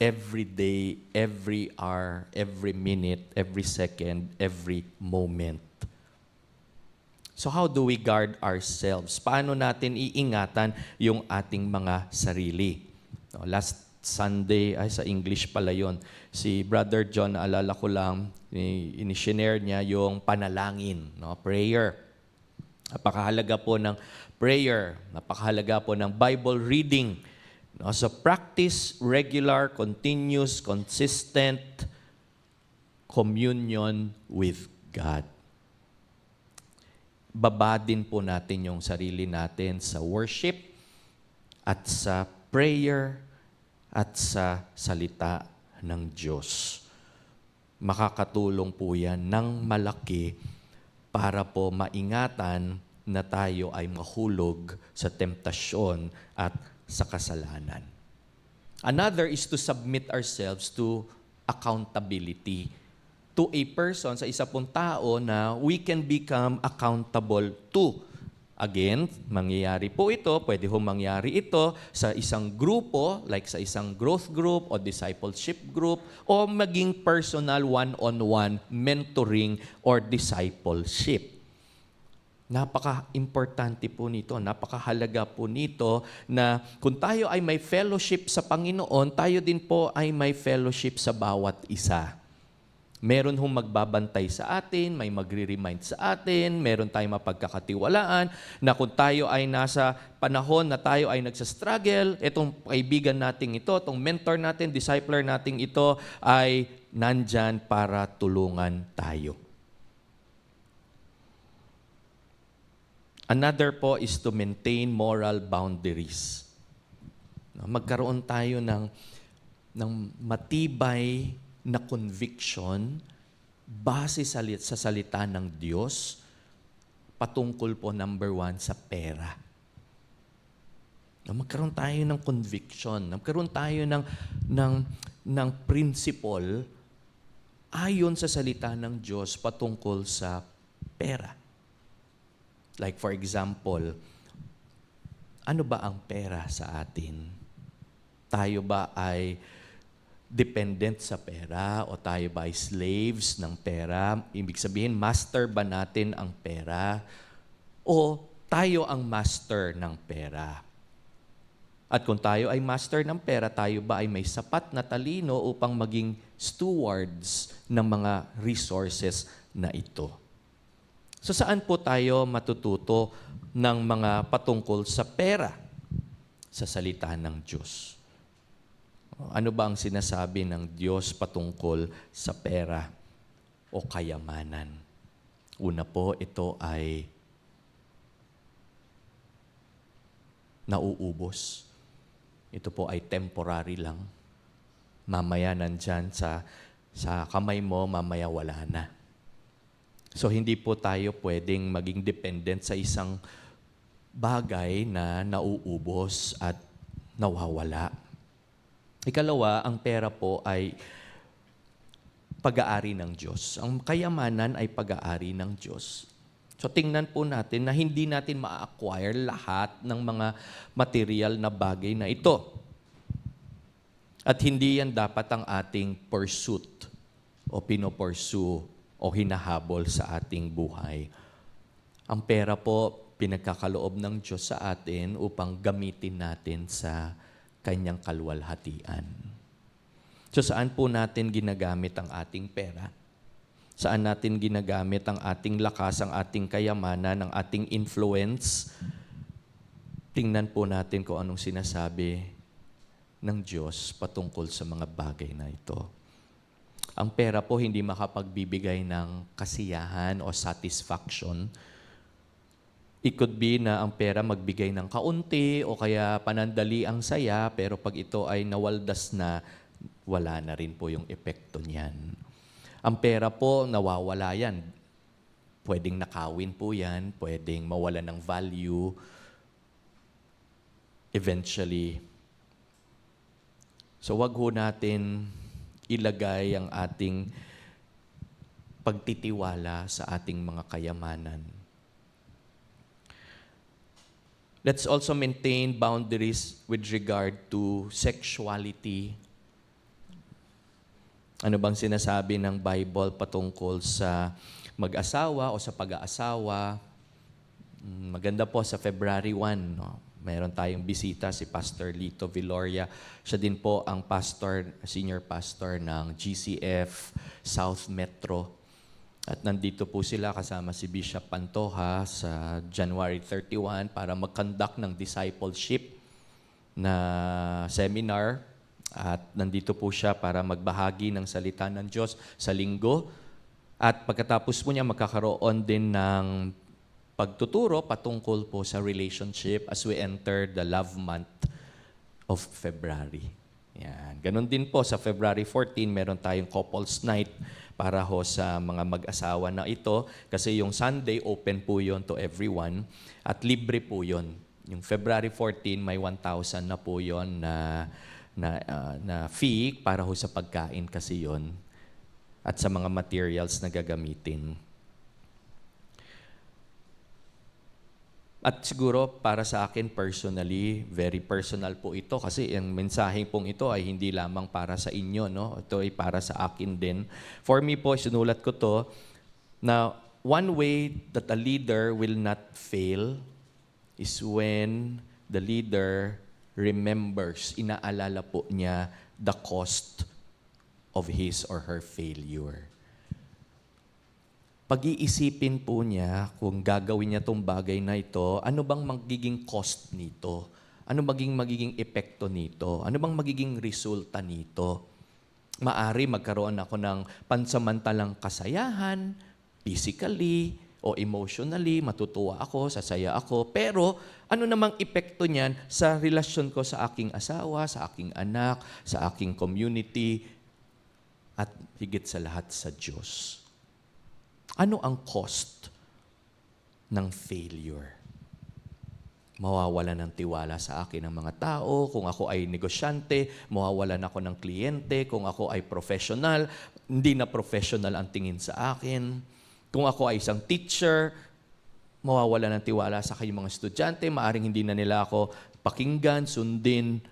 S3: every day, every hour, every minute, every second, every moment. So how do we guard ourselves? Paano natin iingatan yung ating mga sarili? Last Sunday, sa English pala yun, si Brother John, naalala ko lang, in-share niya yung panalangin, prayer. Napakahalaga po ng prayer, napakahalaga po ng Bible reading. So practice regular, continuous, consistent communion with God. Babadin po natin yung sarili natin sa worship at sa prayer at sa salita ng Diyos. Makakatulong po yan ng malaki para po maingatan na tayo ay mahulog sa temptasyon at sa kasalanan. Another is to submit ourselves to accountability. To a person, sa isa pong tao na we can become accountable to. Again, mangyayari po ito, pwede ho mangyari ito sa isang grupo, like sa isang growth group o discipleship group, o maging personal one-on-one mentoring or discipleship. Napaka-importante po nito, napakahalaga po nito na kung tayo ay may fellowship sa Panginoon, tayo din po ay may fellowship sa bawat isa. Meron hong magbabantay sa atin, may magre-remind sa atin, meron tayong mapagkakatiwalaan na kung tayo ay nasa panahon na tayo ay nagsastruggle, itong kaibigan nating ito, itong mentor natin, discipler nating ito ay nandyan para tulungan tayo. Another po is to maintain moral boundaries. No, magkaroon tayo ng matibay na conviction base sa salita ng Diyos patungkol po, number 1, sa pera. No, magkaroon tayo ng conviction, magkaroon tayo ng principle ayon sa salita ng Diyos patungkol sa pera. Like for example, ano ba ang pera sa atin? Tayo ba ay dependent sa pera o tayo ba ay slaves ng pera? Ibig sabihin, master ba natin ang pera o tayo ang master ng pera? At kung tayo ay master ng pera, tayo ba ay may sapat na talino upang maging stewards ng mga resources na ito? So saan po tayo matututo ng mga patungkol sa pera sa salita ng Diyos? Ano ba ang sinasabi ng Diyos patungkol sa pera o kayamanan? Una po, ito ay nauubos. Ito po ay temporary lang. Mamaya nandyan sa kamay mo, mamaya wala na. So hindi po tayo pwedeng maging dependent sa isang bagay na nauubos at nawawala. Ikalawa, ang pera po ay pag-aari ng Diyos. Ang kayamanan ay pag-aari ng Diyos. So tingnan po natin na hindi natin ma-acquire lahat ng mga material na bagay na ito. At hindi yan dapat ang ating pursuit o pinopursue o hinahabol sa ating buhay. Ang pera po, pinagkakaloob ng Diyos sa atin upang gamitin natin sa Kanyang kaluwalhatian. So saan po natin ginagamit ang ating pera? Saan natin ginagamit ang ating lakas, ang ating kayamanan, ang ating influence? Tingnan po natin kung anong sinasabi ng Diyos patungkol sa mga bagay na ito. Ang pera po hindi makapagbibigay ng kasiyahan o satisfaction. It could be na ang pera magbigay ng kaunti o kaya panandali ang saya, pero pag ito ay nawaldas na, wala na rin po yung epekto niyan. Ang pera po, nawawala yan. Pwedeng nakawin po yan, pwedeng mawala ng value. Eventually. So wag ho natin ilagay ang ating pagtitiwala sa ating mga kayamanan. Let's also maintain boundaries with regard to sexuality. Ano bang sinasabi ng Bible patungkol sa mag-asawa o sa pag-aasawa? Maganda po sa February 1, no? Meron tayong bisita, si Pastor Lito Viloria. Siya din po ang senior pastor ng GCF South Metro. At nandito po sila kasama si Bishop Pantoja sa January 31 para mag-conduct ng discipleship na seminar. At nandito po siya para magbahagi ng salita ng Diyos sa linggo. At pagkatapos po niya, magkakaroon din ng pagtuturo patungkol po sa relationship as we enter the love month of February. Yan. Ganon din po sa February 14, meron tayong couples night para ho sa mga mag-asawa na ito. Kasi yung Sunday, open po yon to everyone at libre po yon. Yung February 14, may 1,000 na po yon na fee para ho sa pagkain kasi yon at sa mga materials na gagamitin. At siguro para sa akin personally, very personal po ito kasi ang mensaheng pong ito ay hindi lamang para sa inyo, no? Ito ay para sa akin din. For me po, sinulat ko to na one way that a leader will not fail is when the leader remembers, inaalala po niya the cost of his or her failure. Pag-iisipin po niya kung gagawin niya itong bagay na ito, ano bang magiging cost nito? Ano magiging epekto nito? Ano bang magiging resulta nito? Maari magkaroon ako ng pansamantalang kasayahan, physically, o emotionally, matutuwa ako, sasaya ako. Pero ano namang epekto niyan sa relasyon ko sa aking asawa, sa aking anak, sa aking community, at higit sa lahat sa Diyos? Ano ang cost ng failure? Mawawalan ng tiwala sa akin ng mga tao. Kung ako ay negosyante, mawawalan ako ng kliyente. Kung ako ay professional, hindi na professional ang tingin sa akin. Kung ako ay isang teacher, mawawalan ng tiwala sa akin yung mga estudyante. Maaring hindi na nila ako pakinggan, sundin.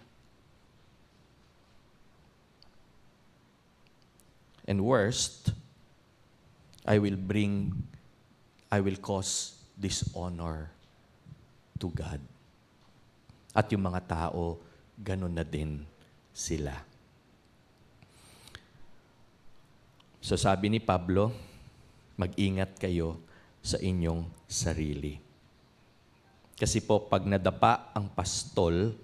S3: And worst, I will cause dishonor to God. At yung mga tao, ganun na din sila. So sabi ni Pablo, mag-ingat kayo sa inyong sarili. Kasi po, pag nadapa ang pastol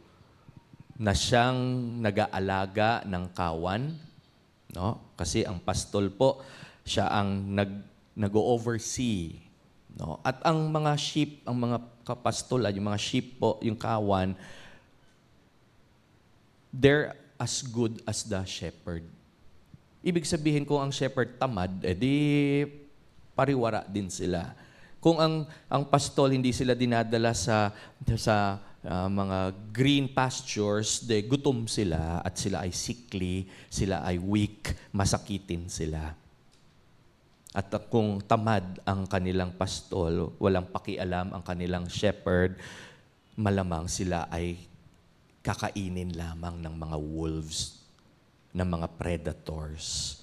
S3: na siyang nag-aalaga ng kawan, no? Kasi ang pastol po, siya ang nag-oversee. No? At ang mga sheep, ang mga kapastol, yung mga sheep po, yung kawan, they're as good as the shepherd. Ibig sabihin, kung ang shepherd tamad, edi pariwara din sila. Kung ang pastol hindi sila dinadala sa mga green pastures, de gutom sila at sila ay sickly, sila ay weak, masakitin sila. At kung tamad ang kanilang pastol, walang pakialam ang kanilang shepherd, malamang sila ay kakainin lamang ng mga wolves, ng mga predators.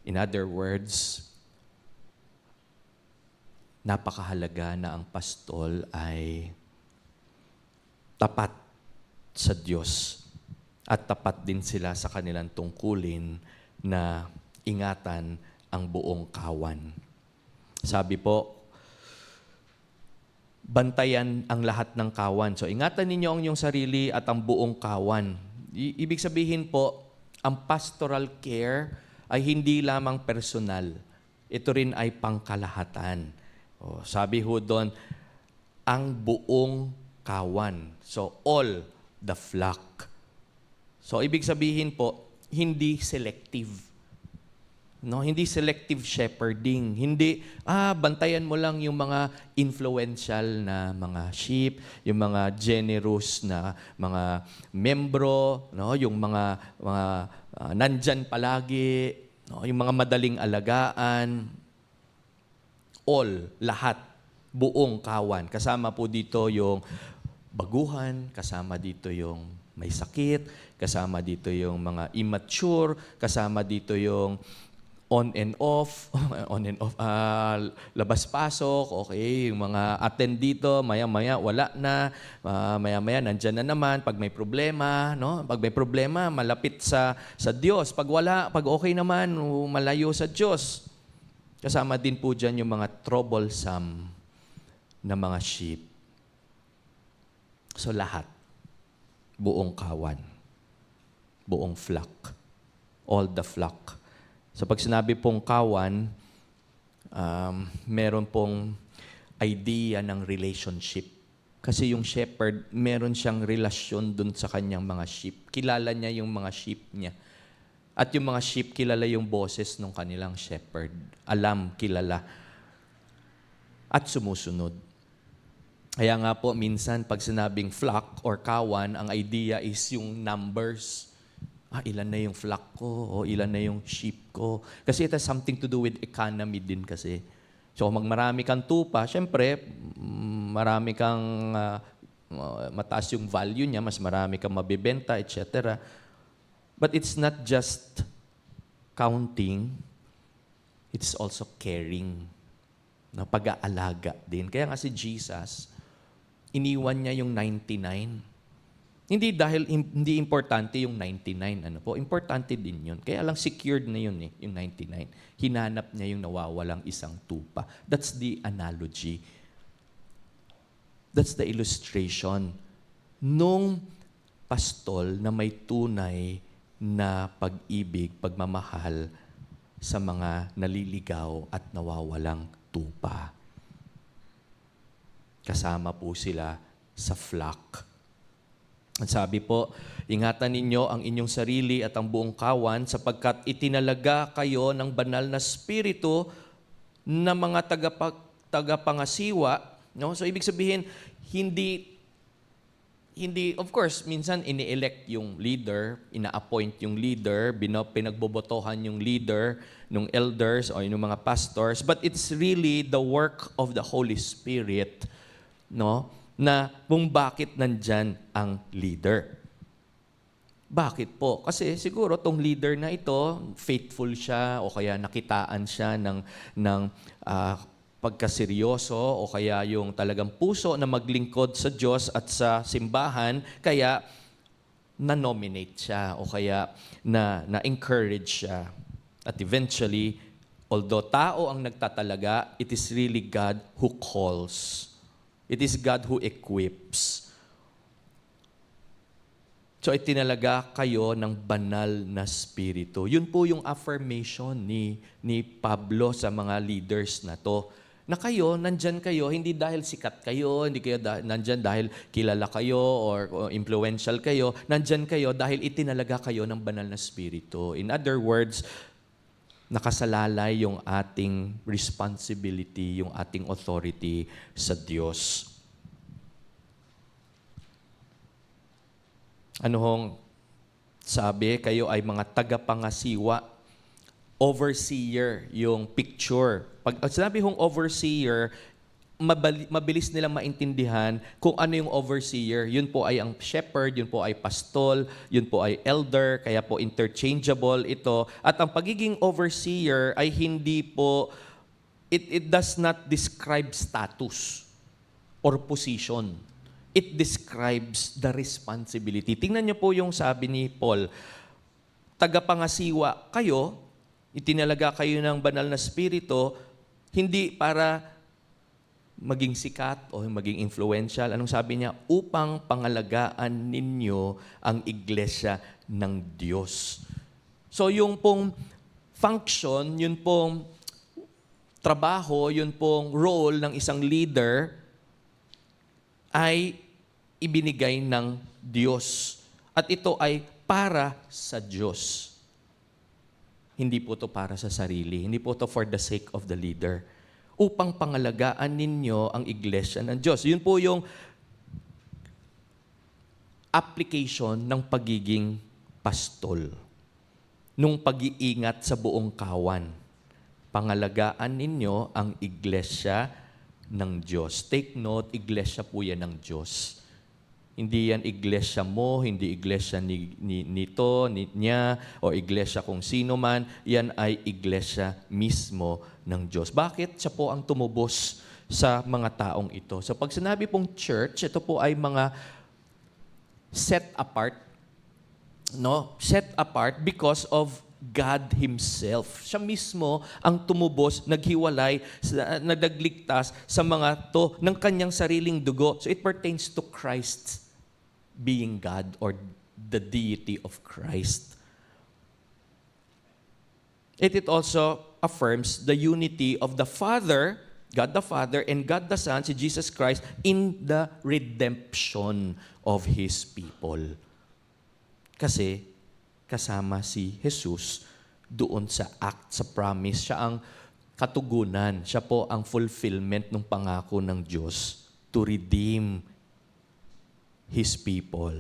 S3: In other words, napakahalaga na ang pastol ay tapat sa Diyos at tapat din sila sa kanilang tungkulin na ingatan ang buong kawan. Sabi po, bantayan ang lahat ng kawan. So, ingatan ninyo ang inyong sarili at ang buong kawan. Ibig sabihin po, ang pastoral care ay hindi lamang personal. Ito rin ay pangkalahatan. Sabi ho doon, ang buong kawan. So, all the flock. So, ibig sabihin po, hindi selective. No, hindi selective shepherding. Hindi, bantayan mo lang yung mga influential na mga sheep, yung mga generous na mga membro, no, yung mga nandyan palagi, no, yung mga madaling alagaan. All, lahat, buong kawan. Kasama po dito yung baguhan, kasama dito yung may sakit, kasama dito yung mga immature, kasama dito yung on and off, labas-pasok, okay, yung mga attend dito, maya-maya wala na, maya-maya nandyan na naman, pag may problema, no? Pag may problema, malapit sa Diyos. Pag wala, pag okay naman, malayo sa Diyos. Kasama din po dyan yung mga troublesome na mga sheep. So lahat, buong kawan, buong flock, all the flock. So pag sinabi pong kawan, meron pong idea ng relationship. Kasi yung shepherd, meron siyang relasyon dun sa kanyang mga sheep. Kilala niya yung mga sheep niya. At yung mga sheep, kilala yung boses ng kanilang shepherd. Alam, kilala. At sumusunod. Kaya nga po, minsan pag sinabing flock or kawan, ang idea is yung numbers. Ilan na yung flock ko, o ilan na yung sheep ko. Kasi it has something to do with economy din kasi. So, marami kang tupa, syempre, marami kang mataas yung value niya, mas marami kang mabibenta, etc. But it's not just counting, it's also caring. Na pag-aalaga din. Kaya nga si Jesus, iniwan niya yung 99. Hindi dahil hindi importante yung 99, importante din yun. Kaya lang secured na yun yung 99. Hinanap niya yung nawawalang isang tupa. That's the analogy. That's the illustration nung pastol na may tunay na pag-ibig, pagmamahal sa mga naliligaw at nawawalang tupa. Kasama po sila sa flock. At sabi po, ingatan ninyo ang inyong sarili at ang buong kawan sapagkat itinalaga kayo ng banal na spiritu na mga tagapangasiwa. No? So ibig sabihin, hindi, of course, minsan ini-elect yung leader, ina-appoint yung leader, pinagbobotohan yung leader, ng elders o yung mga pastors, but it's really the work of the Holy Spirit, no? Na kung bakit nandyan ang leader. Bakit po? Kasi siguro tong leader na ito, faithful siya o kaya nakitaan siya ng pagkaseryoso o kaya yung talagang puso na maglingkod sa Diyos at sa simbahan, kaya na-nominate siya o kaya na-encourage siya. At eventually, although tao ang nagtatalaga, it is really God who calls. It is God who equips. So itinalaga kayo ng banal na spirito. Yun po yung affirmation ni Pablo sa mga leaders na to. Na kayo, nandyan kayo, hindi dahil sikat kayo, hindi kayo nandyan dahil kilala kayo or influential kayo. Nandyan kayo dahil itinalaga kayo ng banal na spirito. In other words, nakasalalay yung ating responsibility, yung ating authority sa Diyos. Ano hong sabi? Kayo ay mga tagapangasiwa. Overseer yung picture. Pag sinabi hong overseer, mabilis nilang maintindihan kung ano yung overseer. Yun po ay ang shepherd, yun po ay pastol, yun po ay elder, kaya po interchangeable ito. At ang pagiging overseer ay hindi po, it does not describe status or position. It describes the responsibility. Tingnan niyo po yung sabi ni Paul, tagapangasiwa kayo, itinalaga kayo ng banal na spirito, hindi para maging sikat o maging influential. Anong sabi niya? Upang pangalagaan ninyo ang iglesia ng Diyos. So yung pong function, yun pong trabaho, yun pong role ng isang leader ay ibinigay ng Diyos. At ito ay para sa Diyos. Hindi po ito para sa sarili. Hindi po ito for the sake of the leader. Upang pangalagaan ninyo ang iglesia ng Diyos. Yun po yung application ng pagiging pastol. Nung pag-iingat sa buong kawan. Pangalagaan ninyo ang iglesia ng Diyos. Take note, iglesia po yan ng Diyos. Hindi yan iglesia mo, hindi iglesia nito, niya, o iglesia kung sino man. Yan ay iglesia mismo ng Diyos. Bakit? Siya po ang tumubos sa mga taong ito. So pag sinabi pong church, ito po ay mga set apart. No? Set apart because of God Himself. Siya mismo ang tumubos, naghiwalay, nagligtas sa mga to ng kanyang sariling dugo. So it pertains to Christ being God or the deity of Christ. It also affirms the unity of the Father, God the Father, and God the Son, si Jesus Christ, in the redemption of His people. Kasi kasama si Jesus doon sa act, sa promise. Siya ang katugunan. Siya po ang fulfillment ng pangako ng Diyos to redeem His people.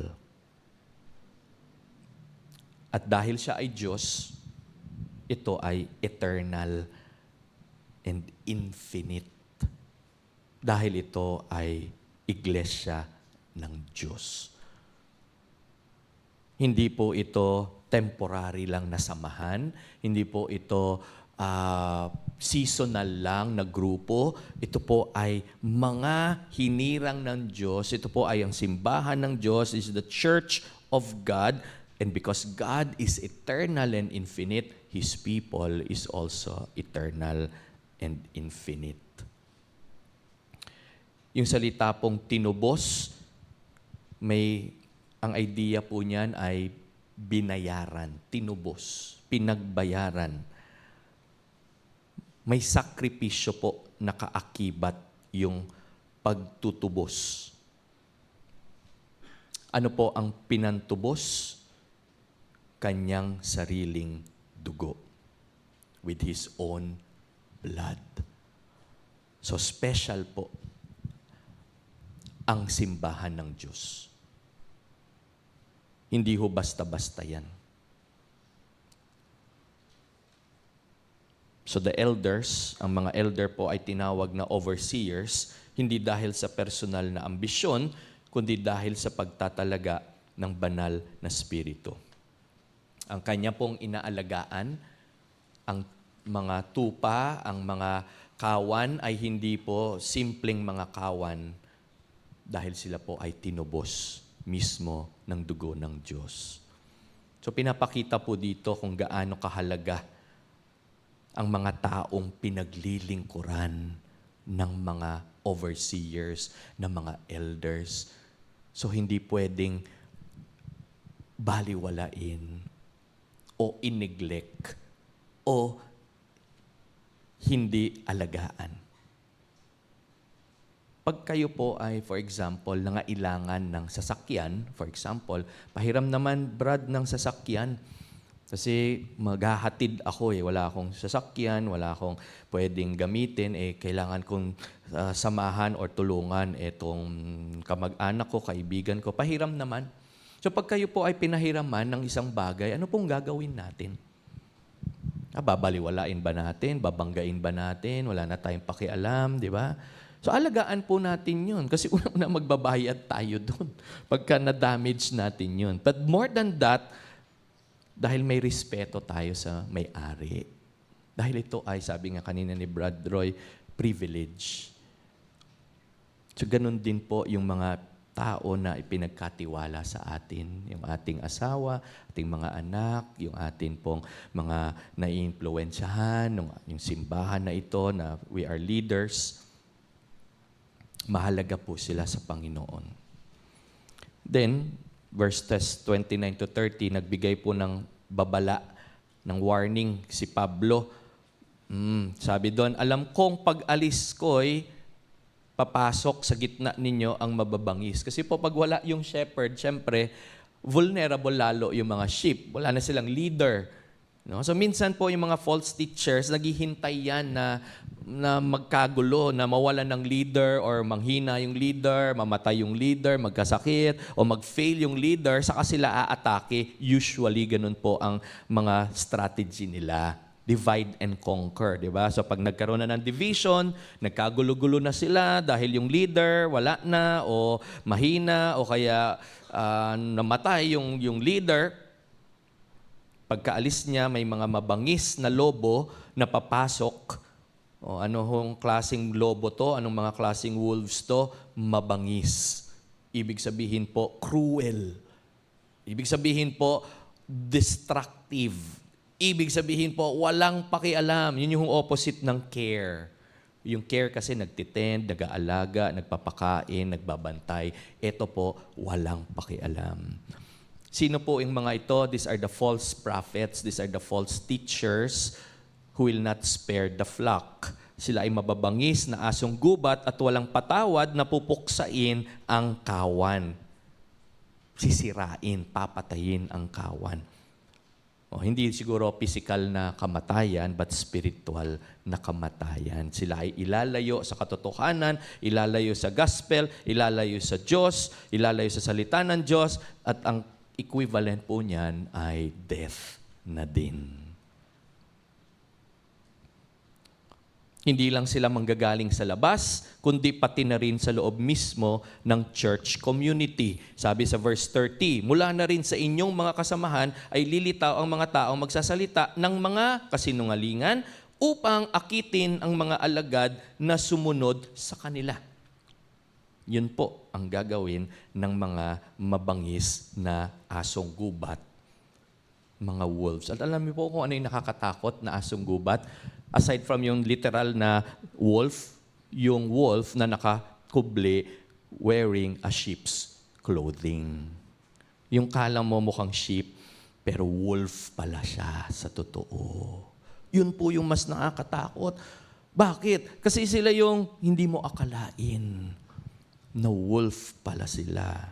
S3: At dahil siya ay Diyos, ito ay eternal and infinite. Dahil ito ay iglesia ng Diyos. Hindi po ito temporary lang na samahan. Hindi po ito seasonal lang na grupo. Ito po ay mga hinirang ng Diyos. Ito po ay ang simbahan ng Diyos. This is the church of God. And because God is eternal and infinite, His people is also eternal and infinite. Yung salita pong tinubos, ang idea po niyan ay binayaran, tinubos, pinagbayaran. May sakripisyo po nakaakibat yung pagtutubos. Ano po ang pinantubos? Kanyang sariling dugo with His own blood. So special po ang simbahan ng Diyos. Hindi ho basta-basta yan. So the elders, ang mga elder po ay tinawag na overseers, hindi dahil sa personal na ambisyon, kundi dahil sa pagtatalaga ng banal na spirito. Ang kanya pong inaalagaan, ang mga tupa, ang mga kawan ay hindi po simpleng mga kawan dahil sila po ay tinubos mismo ng dugo ng Diyos. So pinapakita po dito kung gaano kahalaga ang mga taong pinaglilingkuran ng mga overseers, ng mga elders. So hindi pwedeng baliwalain o ineglect o hindi alagaan. Pag kayo po ay, for example, nangailangan ng sasakyan, for example, pahiram naman, Brad, ng sasakyan. Kasi maghahatid ako wala akong sasakyan, wala akong pwedeng gamitin, kailangan kong samahan or tulungan itong kamag-anak ko, kaibigan ko, pahiram naman. So pag kayo po ay pinahiraman ng isang bagay, ano pong gagawin natin? Babaliwalain ba natin? Babanggain ba natin? Wala na tayong pakialam, di ba? So alagaan po natin yun kasi una magbabayad tayo doon pagka na-damage natin yun. But more than that, dahil may respeto tayo sa may-ari. Dahil ito ay, sabi nga kanina ni Brad Roy, privilege. So ganun din po yung mga tao na ipinagkatiwala sa atin, yung ating asawa, ating mga anak, yung atin pong mga naiimpluwensyahan, yung simbahan na ito na we are leaders. Mahalaga po sila sa Panginoon. Then, verses 29 to 30, nagbigay po ng babala, ng warning si Pablo. Sabi doon, alam kong pag-alis ko'y papasok sa gitna ninyo ang mababangis. Kasi po pag wala yung shepherd, syempre, vulnerable lalo yung mga sheep. Wala na silang leader. No? So minsan po yung mga false teachers, naghihintay yan na magkagulo, na mawalan ng leader or manghina yung leader, mamatay yung leader, magkasakit, o mag-fail yung leader, saka sila aatake. Usually, ganun po ang mga strategy nila. Divide and conquer, di ba? So pag nagkaroon na ng division, nagkagulo-gulo na sila dahil yung leader wala na, o mahina, o kaya namatay yung leader. Pagkaalis niya, may mga mabangis na lobo na papasok. O ano hong klaseng lobo to? Anong mga klaseng wolves to? Mabangis. Ibig sabihin po, cruel. Ibig sabihin po, destructive. Ibig sabihin po, walang pakialam. Yun yung opposite ng care. Yung care kasi nagtitend, nag-aalaga, nagpapakain, nagbabantay. Ito po, walang pakialam. Sino po yung mga ito? These are the false prophets. These are the false teachers who will not spare the flock. Sila ay mababangis na asong gubat at walang patawad na pupuksain ang kawan. Sisirain, papatayin ang kawan. Hindi siguro physical na kamatayan, but spiritual na kamatayan. Sila ay ilalayo sa katotohanan, ilalayo sa gospel, ilalayo sa Diyos, ilalayo sa salita ng Diyos, at ang equivalent po niyan ay death na din. Hindi lang sila manggagaling sa labas, kundi pati na rin sa loob mismo ng church community. Sabi sa verse 30, mula na rin sa inyong mga kasamahan ay lilitaw ang mga taong magsasalita ng mga kasinungalingan upang akitin ang mga alagad na sumunod sa kanila. Yun po ang gagawin ng mga mabangis na asong gubat, mga wolves. At alam niyo po kung ano yung nakakatakot na asong gubat? Aside from yung literal na wolf, yung wolf na nakakubli wearing a sheep's clothing. Yung kala mo mukhang sheep, pero wolf pala siya sa totoo. Yun po yung mas nakakatakot. Bakit? Kasi sila yung hindi mo akalain na wolf pala sila.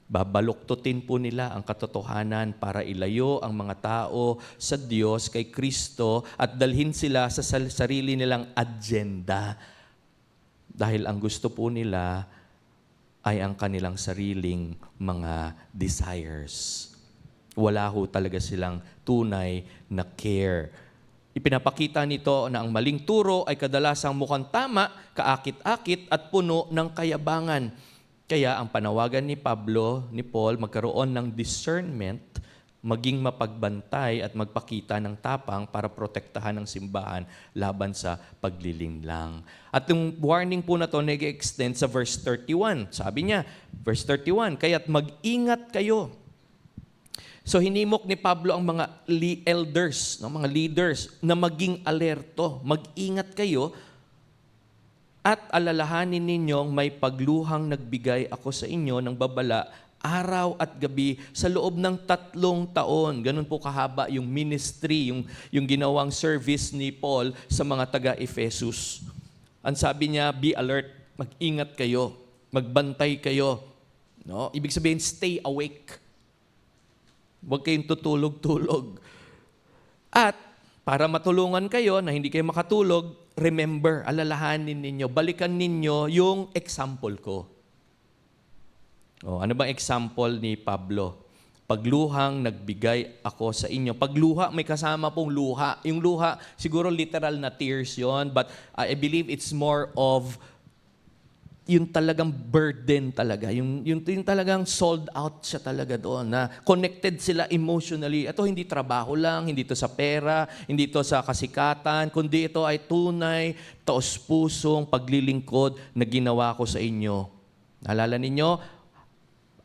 S3: Babaluktutin po nila ang katotohanan para ilayo ang mga tao sa Diyos, kay Kristo, at dalhin sila sa sarili nilang agenda. Dahil ang gusto po nila ay ang kanilang sariling mga desires. Wala ho talaga silang tunay na care. Ipinapakita nito na ang maling turo ay kadalasang mukhang tama, kaakit-akit at puno ng kayabangan. Kaya ang panawagan ni Paul, magkaroon ng discernment, maging mapagbantay at magpakita ng tapang para protektahan ang simbahan laban sa paglilinlang. At yung warning po na ito nag-extend sa verse 31. Sabi niya, verse 31, kaya't mag-ingat kayo. So hinimok ni Pablo ang mga elders, mga leaders, na maging alerto, mag-ingat kayo at alalahanin ninyong may pagluhang nagbigay ako sa inyo ng babala araw at gabi sa loob ng 3 taon. Ganun po kahaba yung ministry, yung ginawang service ni Paul sa mga taga-Ephesus. Ang sabi niya, be alert, mag-ingat kayo, magbantay kayo. No? Ibig sabihin, stay awake. Huwag kayong tutulog-tulog. At para matulungan kayo na hindi kayo makatulog, remember, alalahanin ninyo, balikan ninyo yung example ko. Ano bang example ni Pablo? Pagluhang nagbigay ako sa inyo. Pagluha, may kasama pong luha. Yung luha, siguro literal na tears yon, but I believe it's more of yung talagang burden talaga. Yung talagang sold out siya talaga doon. Na connected sila emotionally. Ito hindi trabaho lang, hindi ito sa pera, hindi ito sa kasikatan, kundi ito ay tunay, taos-pusong paglilingkod na ginawa ko sa inyo. Naalala ninyo?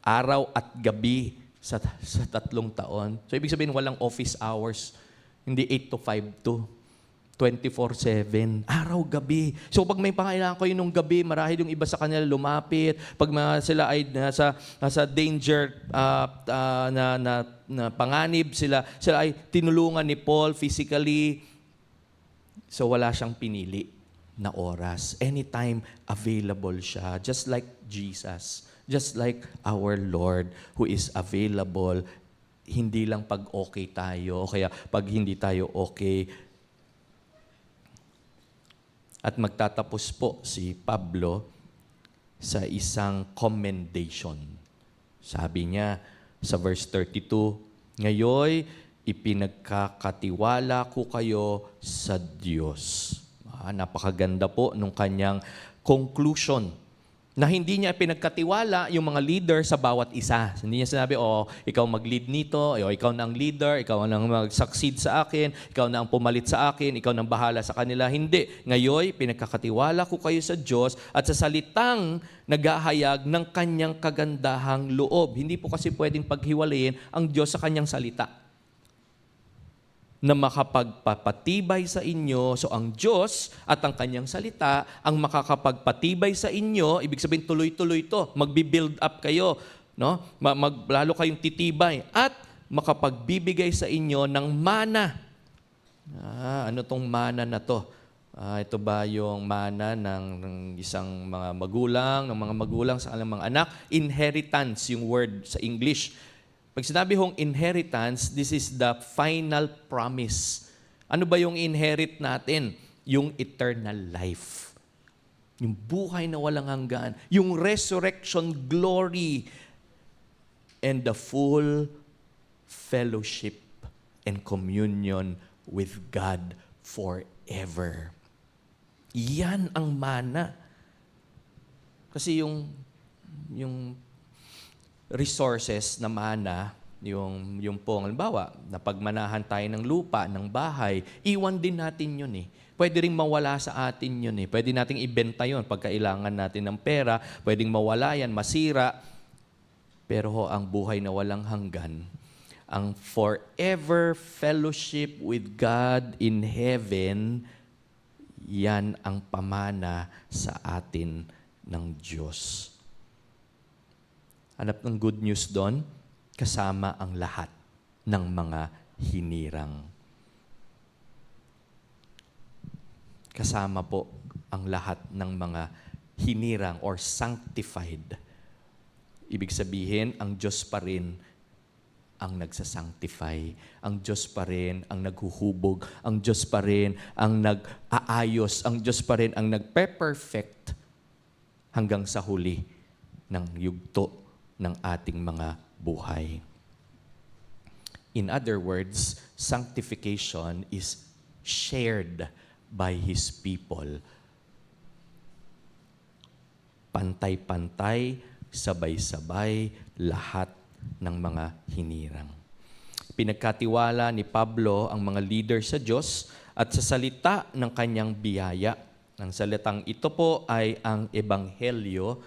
S3: Araw at gabi sa 3 taon. So, ibig sabihin, walang office hours. Hindi 8 to 5 to 24/7. Araw-gabi. So, pag may pangailangan kayo nung gabi, marahil yung iba sa kanila lumapit. Pag sila ay nasa danger na panganib, sila ay tinulungan ni Paul physically. So, wala siyang pinili na oras. Anytime available siya. Just like Jesus. Just like our Lord who is available, hindi lang pag okay tayo, o kaya pag hindi tayo okay. At magtatapos po si Pablo sa isang commendation. Sabi niya sa verse 32, ngayoy ipinagkakatiwala ko kayo sa Diyos. Napakaganda po nung kanyang conclusion na hindi niya pinagkatiwala yung mga leader sa bawat isa. Hindi niya sinabi, ikaw mag-lead nito, ikaw na ang leader, ikaw na ang mag-succeed sa akin, ikaw na ang pumalit sa akin, ikaw na ang bahala sa kanila. Hindi. Ngayon, pinagkakatiwala ko kayo sa Diyos at sa salitang naghahayag ng kanyang kagandahang loob. Hindi po kasi pwedeng paghiwalayin ang Diyos sa kanyang salita na makapagpapatibay sa inyo. So ang Diyos at ang kanyang salita ang makakapagpatibay sa inyo. Ibig sabihin tuloy-tuloy ito. Magbi-build up kayo. No? Lalo kayong titibay. At makapagbibigay sa inyo ng mana. Ano tong mana na to? Ito ba yung mana ng isang mga magulang sa kanilang mga anak? Inheritance yung word sa English. Pag sinabi hong inheritance, this is the final promise. Ano ba yung inherit natin? Yung eternal life. Yung buhay na walang hanggan. Yung resurrection glory. And the full fellowship and communion with God forever. Yan ang mana. Kasi yung resources na mana, yung pong, halimbawa, napagmanahan tayo ng lupa, ng bahay, iwan din natin yun eh. Pwede rin mawala sa atin yun eh. Pwede nating ibenta yun pag kailangan natin ng pera. Pwedeng mawala yan, masira. Pero ang buhay na walang hanggan, ang forever fellowship with God in heaven, yan ang pamana sa atin ng Diyos. Hanap ng good news doon, kasama ang lahat ng mga hinirang. kasama po ang lahat ng mga hinirang or sanctified. Ibig sabihin, ang Diyos pa rin ang nagsasanctify. Ang Diyos pa rin ang naghuhubog. Ang Diyos pa rin ang nag-aayos. Ang Diyos pa rin ang nagpe-perfect hanggang sa huli ng yugto ng ating mga buhay. In other words, sanctification is shared by His people. Pantay-pantay, sabay-sabay, lahat ng mga hinirang. Pinagkatiwala ni Pablo ang mga leader sa Diyos at sa salita ng kanyang biyaya. Ang salitang ito po ay ang Ebanghelyo,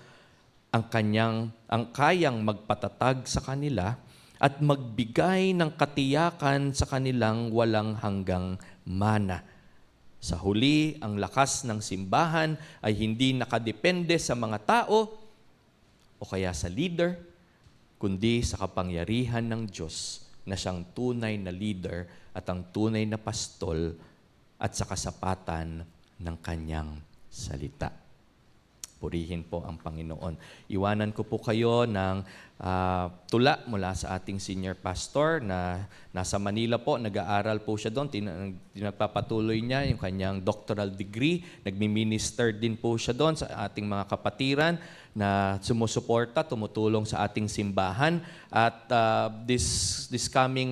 S3: ang kayang magpatatag sa kanila at magbigay ng katiyakan sa kanilang walang hanggang mana. Sa huli, ang lakas ng simbahan ay hindi nakadepende sa mga tao o kaya sa leader, kundi sa kapangyarihan ng Diyos na siyang tunay na leader at ang tunay na pastol at sa kasapatan ng kanyang salita. Purihin po ang Panginoon. Iwanan ko po kayo ng tula mula sa ating senior pastor na nasa Manila po. Nag-aaral po siya doon. Pinagpapatuloy niya yung kanyang doctoral degree. Nagmi-minister din po siya doon sa ating mga kapatiran na sumusuporta, tumutulong sa ating simbahan. At this coming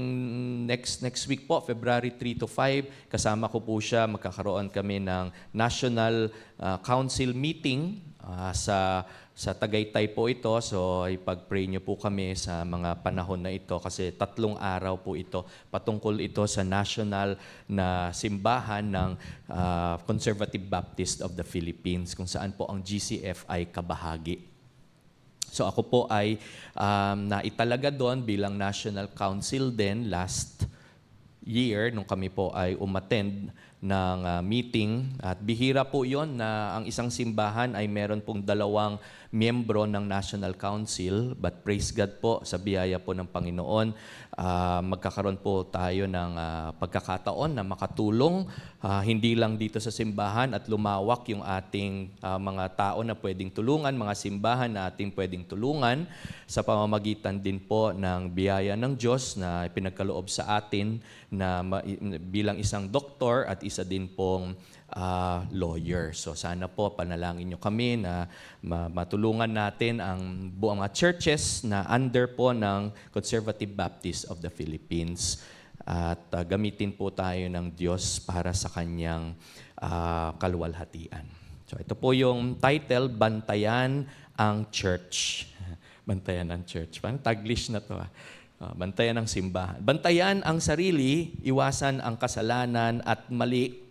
S3: next week po, February 3 to 5, kasama ko po siya. Magkakaroon kami ng National Council meeting sa Tagaytay po ito. So ipag-pray niyo po kami sa mga panahon na ito kasi 3 araw po ito. Patungkol ito sa national na simbahan ng Conservative Baptist of the Philippines kung saan po ang GCF ay kabahagi. So ako po ay naitalaga doon bilang National Council din last year nung kami po ay umattend ng meeting. At bihira po yon na ang isang simbahan ay meron pong 2 miyembro ng National Council. But praise God po, sa biyaya po ng Panginoon, magkakaroon po tayo ng pagkakataon na makatulong, hindi lang dito sa simbahan at lumawak yung ating mga tao na pwedeng tulungan, mga simbahan na ating pwedeng tulungan sa pamamagitan din po ng biyaya ng Diyos na pinagkaloob sa atin na bilang isang doktor at isa din pong lawyer. So sana po panalangin nyo kami na matulungan natin ang buong mga churches na under po ng Conservative Baptist of the Philippines. At gamitin po tayo ng Diyos para sa kanyang kaluwalhatian. So ito po yung title, Bantayan ang Church. Bantayan ang Church. Parang Taglish na to. Bantayan ang simbahan. Bantayan ang sarili, iwasan ang kasalanan at mali.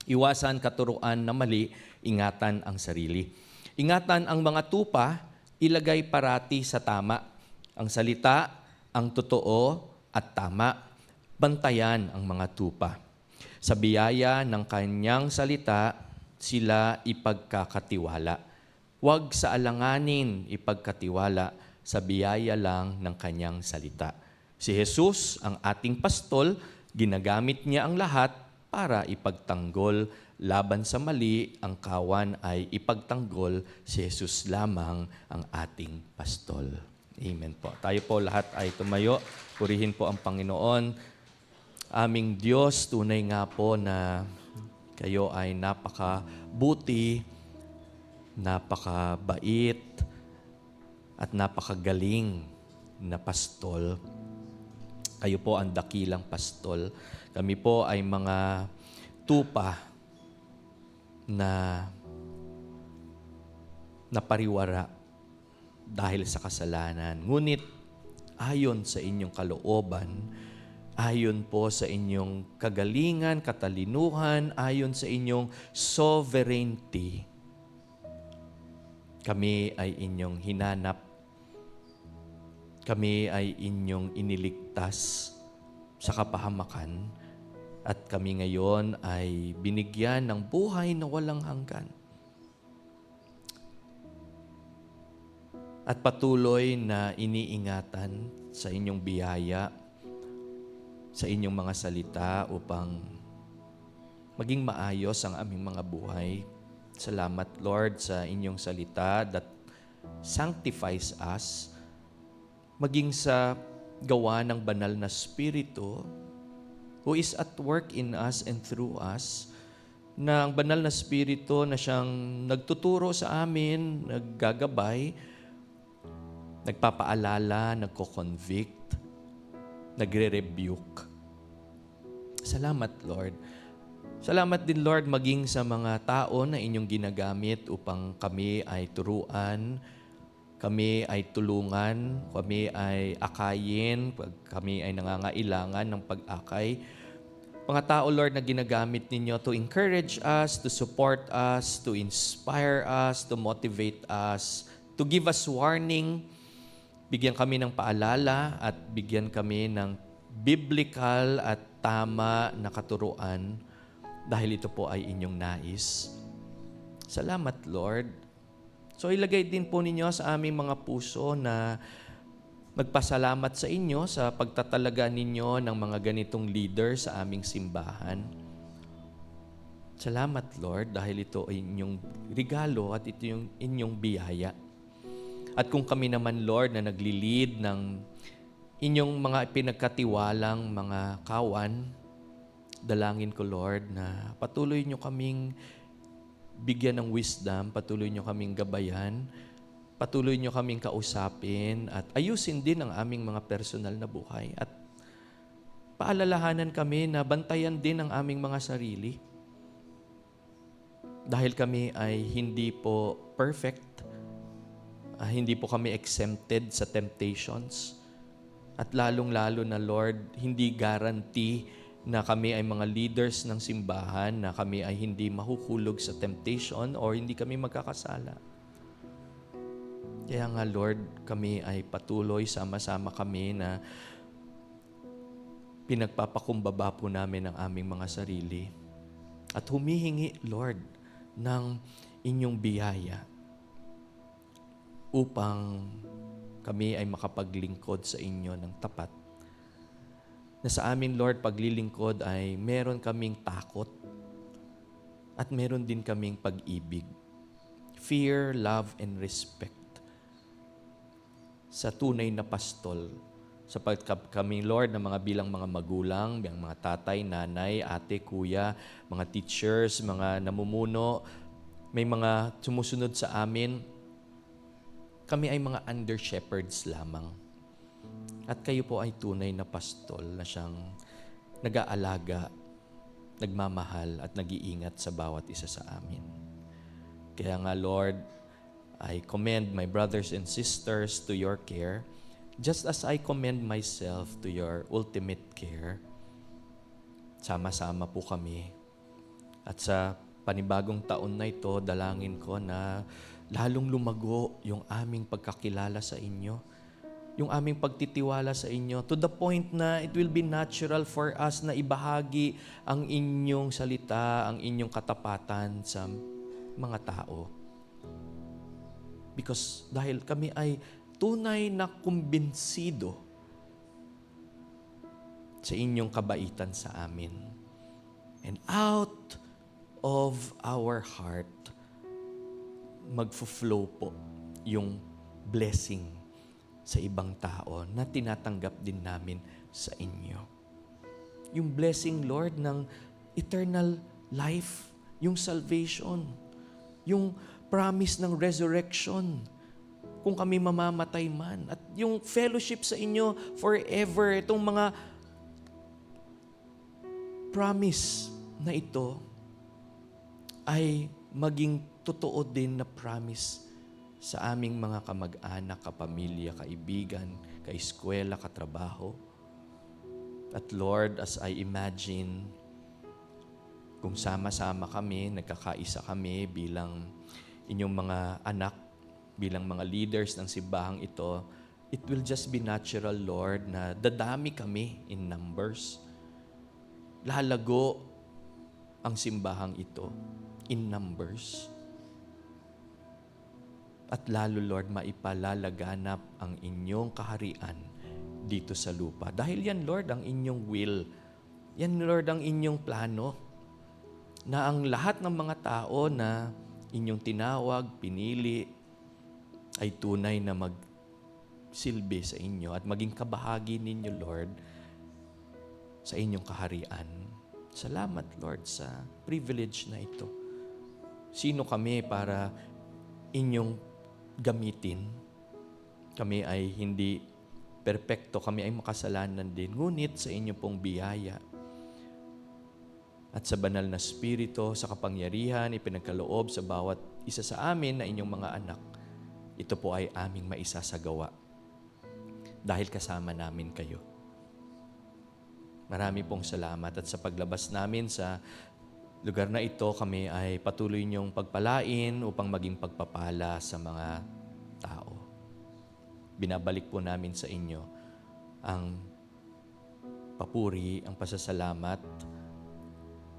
S3: Iwasan katuruan na mali, ingatan ang sarili. Ingatan ang mga tupa, ilagay parati sa tama. Ang salita, ang totoo at tama. Bantayan ang mga tupa. Sa biyaya ng kanyang salita, sila ipagkakatiwala. Huwag sa alanganin ipagkatiwala, sa biyaya lang ng kanyang salita. Si Jesus, ang ating pastol, ginagamit niya ang lahat para ipagtanggol laban sa mali. Ang kawan ay ipagtanggol, si Jesus lamang ang ating pastol. Amen po. Tayo po lahat ay tumayo. Purihin po ang Panginoon. Aming Diyos, tunay nga po na kayo ay napakabuti, napakabait, at napakagaling na pastol. Kayo po ang dakilang pastol. Kami po ay mga tupa na napariwara dahil sa kasalanan. Ngunit ayon sa inyong kalooban, ayon po sa inyong kagalingan, katalinuhan, ayon sa inyong sovereignty, kami ay inyong hinanap. Kami ay inyong iniligtas sa kapahamakan at kami ngayon ay binigyan ng buhay na walang hanggan. At patuloy na iniingatan sa inyong biyaya, sa inyong mga salita upang maging maayos ang aming mga buhay. Salamat, Lord, sa inyong salita that sanctifies us, maging sa gawa ng banal na Espiritu who is at work in us and through us, na ang banal na Espiritu na siyang nagtuturo sa amin, naggagabay, nagpapaalala, nagko-convict, nagre-rebuke. Salamat, Lord. Salamat din, Lord, maging sa mga tao na inyong ginagamit upang kami ay turuan, kami ay tulungan, kami ay akayin, pag kami ay nangangailangan ng pag-akay. Mga tao, Lord, na ginagamit ninyo to encourage us, to support us, to inspire us, to motivate us, to give us warning. Bigyan kami ng paalala at bigyan kami ng biblical at tama na katuruan dahil ito po ay inyong nais. Salamat, Lord. So ilagay din po ninyo sa aming mga puso na magpasalamat sa inyo sa pagtatalaga ninyo ng mga ganitong leader sa aming simbahan. Salamat, Lord, dahil ito ay inyong regalo at ito yung inyong biyaya. At kung kami naman, Lord, na nagli-lead ng inyong mga pinagkatiwalang mga kawan, dalangin ko, Lord, na patuloy nyo kaming bigyan ng wisdom, patuloy nyo kaming gabayan, patuloy nyo kaming kausapin at ayusin din ang aming mga personal na buhay. At paalalahanan kami na bantayan din ang aming mga sarili. Dahil kami ay hindi po perfect, hindi po kami exempted sa temptations. At lalong-lalo na, Lord, hindi guarantee na kami ay mga leaders ng simbahan, na kami ay hindi mahuhulog sa temptation or hindi kami magkakasala. Kaya nga, Lord, kami ay patuloy, sama-sama kami na pinagpapakumbaba po namin ang aming mga sarili. At humihingi, Lord, ng inyong biyaya upang kami ay makapaglingkod sa inyo ng tapat. Na sa amin, Lord, paglilingkod ay meron kaming takot at meron din kaming pag-ibig. Fear, love, and respect sa tunay na pastol. Sapagkat kami, Lord, na mga bilang mga magulang, bilang mga tatay, nanay, ate, kuya, mga teachers, mga namumuno, may mga sumusunod sa amin, kami ay mga under-shepherds lamang. At kayo po ay tunay na pastol na siyang nag-aalaga, nagmamahal at nag-iingat sa bawat isa sa amin. Kaya nga, Lord, I commend my brothers and sisters to your care, just as I commend myself to your ultimate care. Sama-sama po kami. At sa panibagong taon na ito, dalangin ko na lalong lumago yung aming pagkakilala sa inyo, yung aming pagtitiwala sa inyo, to the point na it will be natural for us na ibahagi ang inyong salita, ang inyong katapatan sa mga tao. Because dahil kami ay tunay na kumbinsido sa inyong kabaitan sa amin. And out of our heart, magfo-flow po yung blessing sa ibang tao na tinatanggap din namin sa inyo. Yung blessing, Lord, ng eternal life, yung salvation, yung promise ng resurrection, kung kami mamamatay man, at yung fellowship sa inyo forever, itong mga promise na ito ay maging totoo din na promise sa aming mga kamag-anak, kapamilya, kaibigan, kaeskwela, katrabaho. At Lord, as I imagine, kung sama-sama kami, nagkakaisa kami bilang inyong mga anak, bilang mga leaders ng simbahang ito, it will just be natural, Lord, na dadami kami in numbers. Lalago ang simbahang ito in numbers. At lalo, Lord, maipalalaganap ang inyong kaharian dito sa lupa. Dahil yan, Lord, ang inyong will. Yan, Lord, ang inyong plano. na ang lahat ng mga tao na inyong tinawag, pinili, ay tunay na magsilbi sa inyo at maging kabahagi ninyo, Lord, sa inyong kaharian. Salamat, Lord, sa privilege na ito. Sino kami para inyong gamitin? Kami ay hindi perpekto, kami ay makasalanan din. Ngunit sa inyo pong biyaya at sa banal na spirito, sa kapangyarihan, ipinagkaloob sa bawat isa sa amin na inyong mga anak, ito po ay aming maisasagawa dahil kasama namin kayo. Marami pong salamat at sa paglabas namin sa lugar na ito, kami ay patuloy niyong pagpalain upang maging pagpapala sa mga tao. Binabalik po namin sa inyo ang papuri, ang pasasalamat.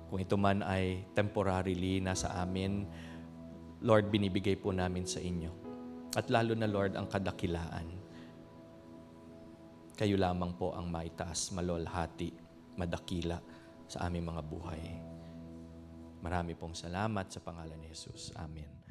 S3: Kung ito man ay temporarily nasa amin, Lord, binibigay po namin sa inyo. At lalo na, Lord, ang kadakilaan. Kayo lamang po ang maitaas, malolhati, madakila sa aming mga buhay. Marami pong salamat sa pangalan ni Jesus. Amen.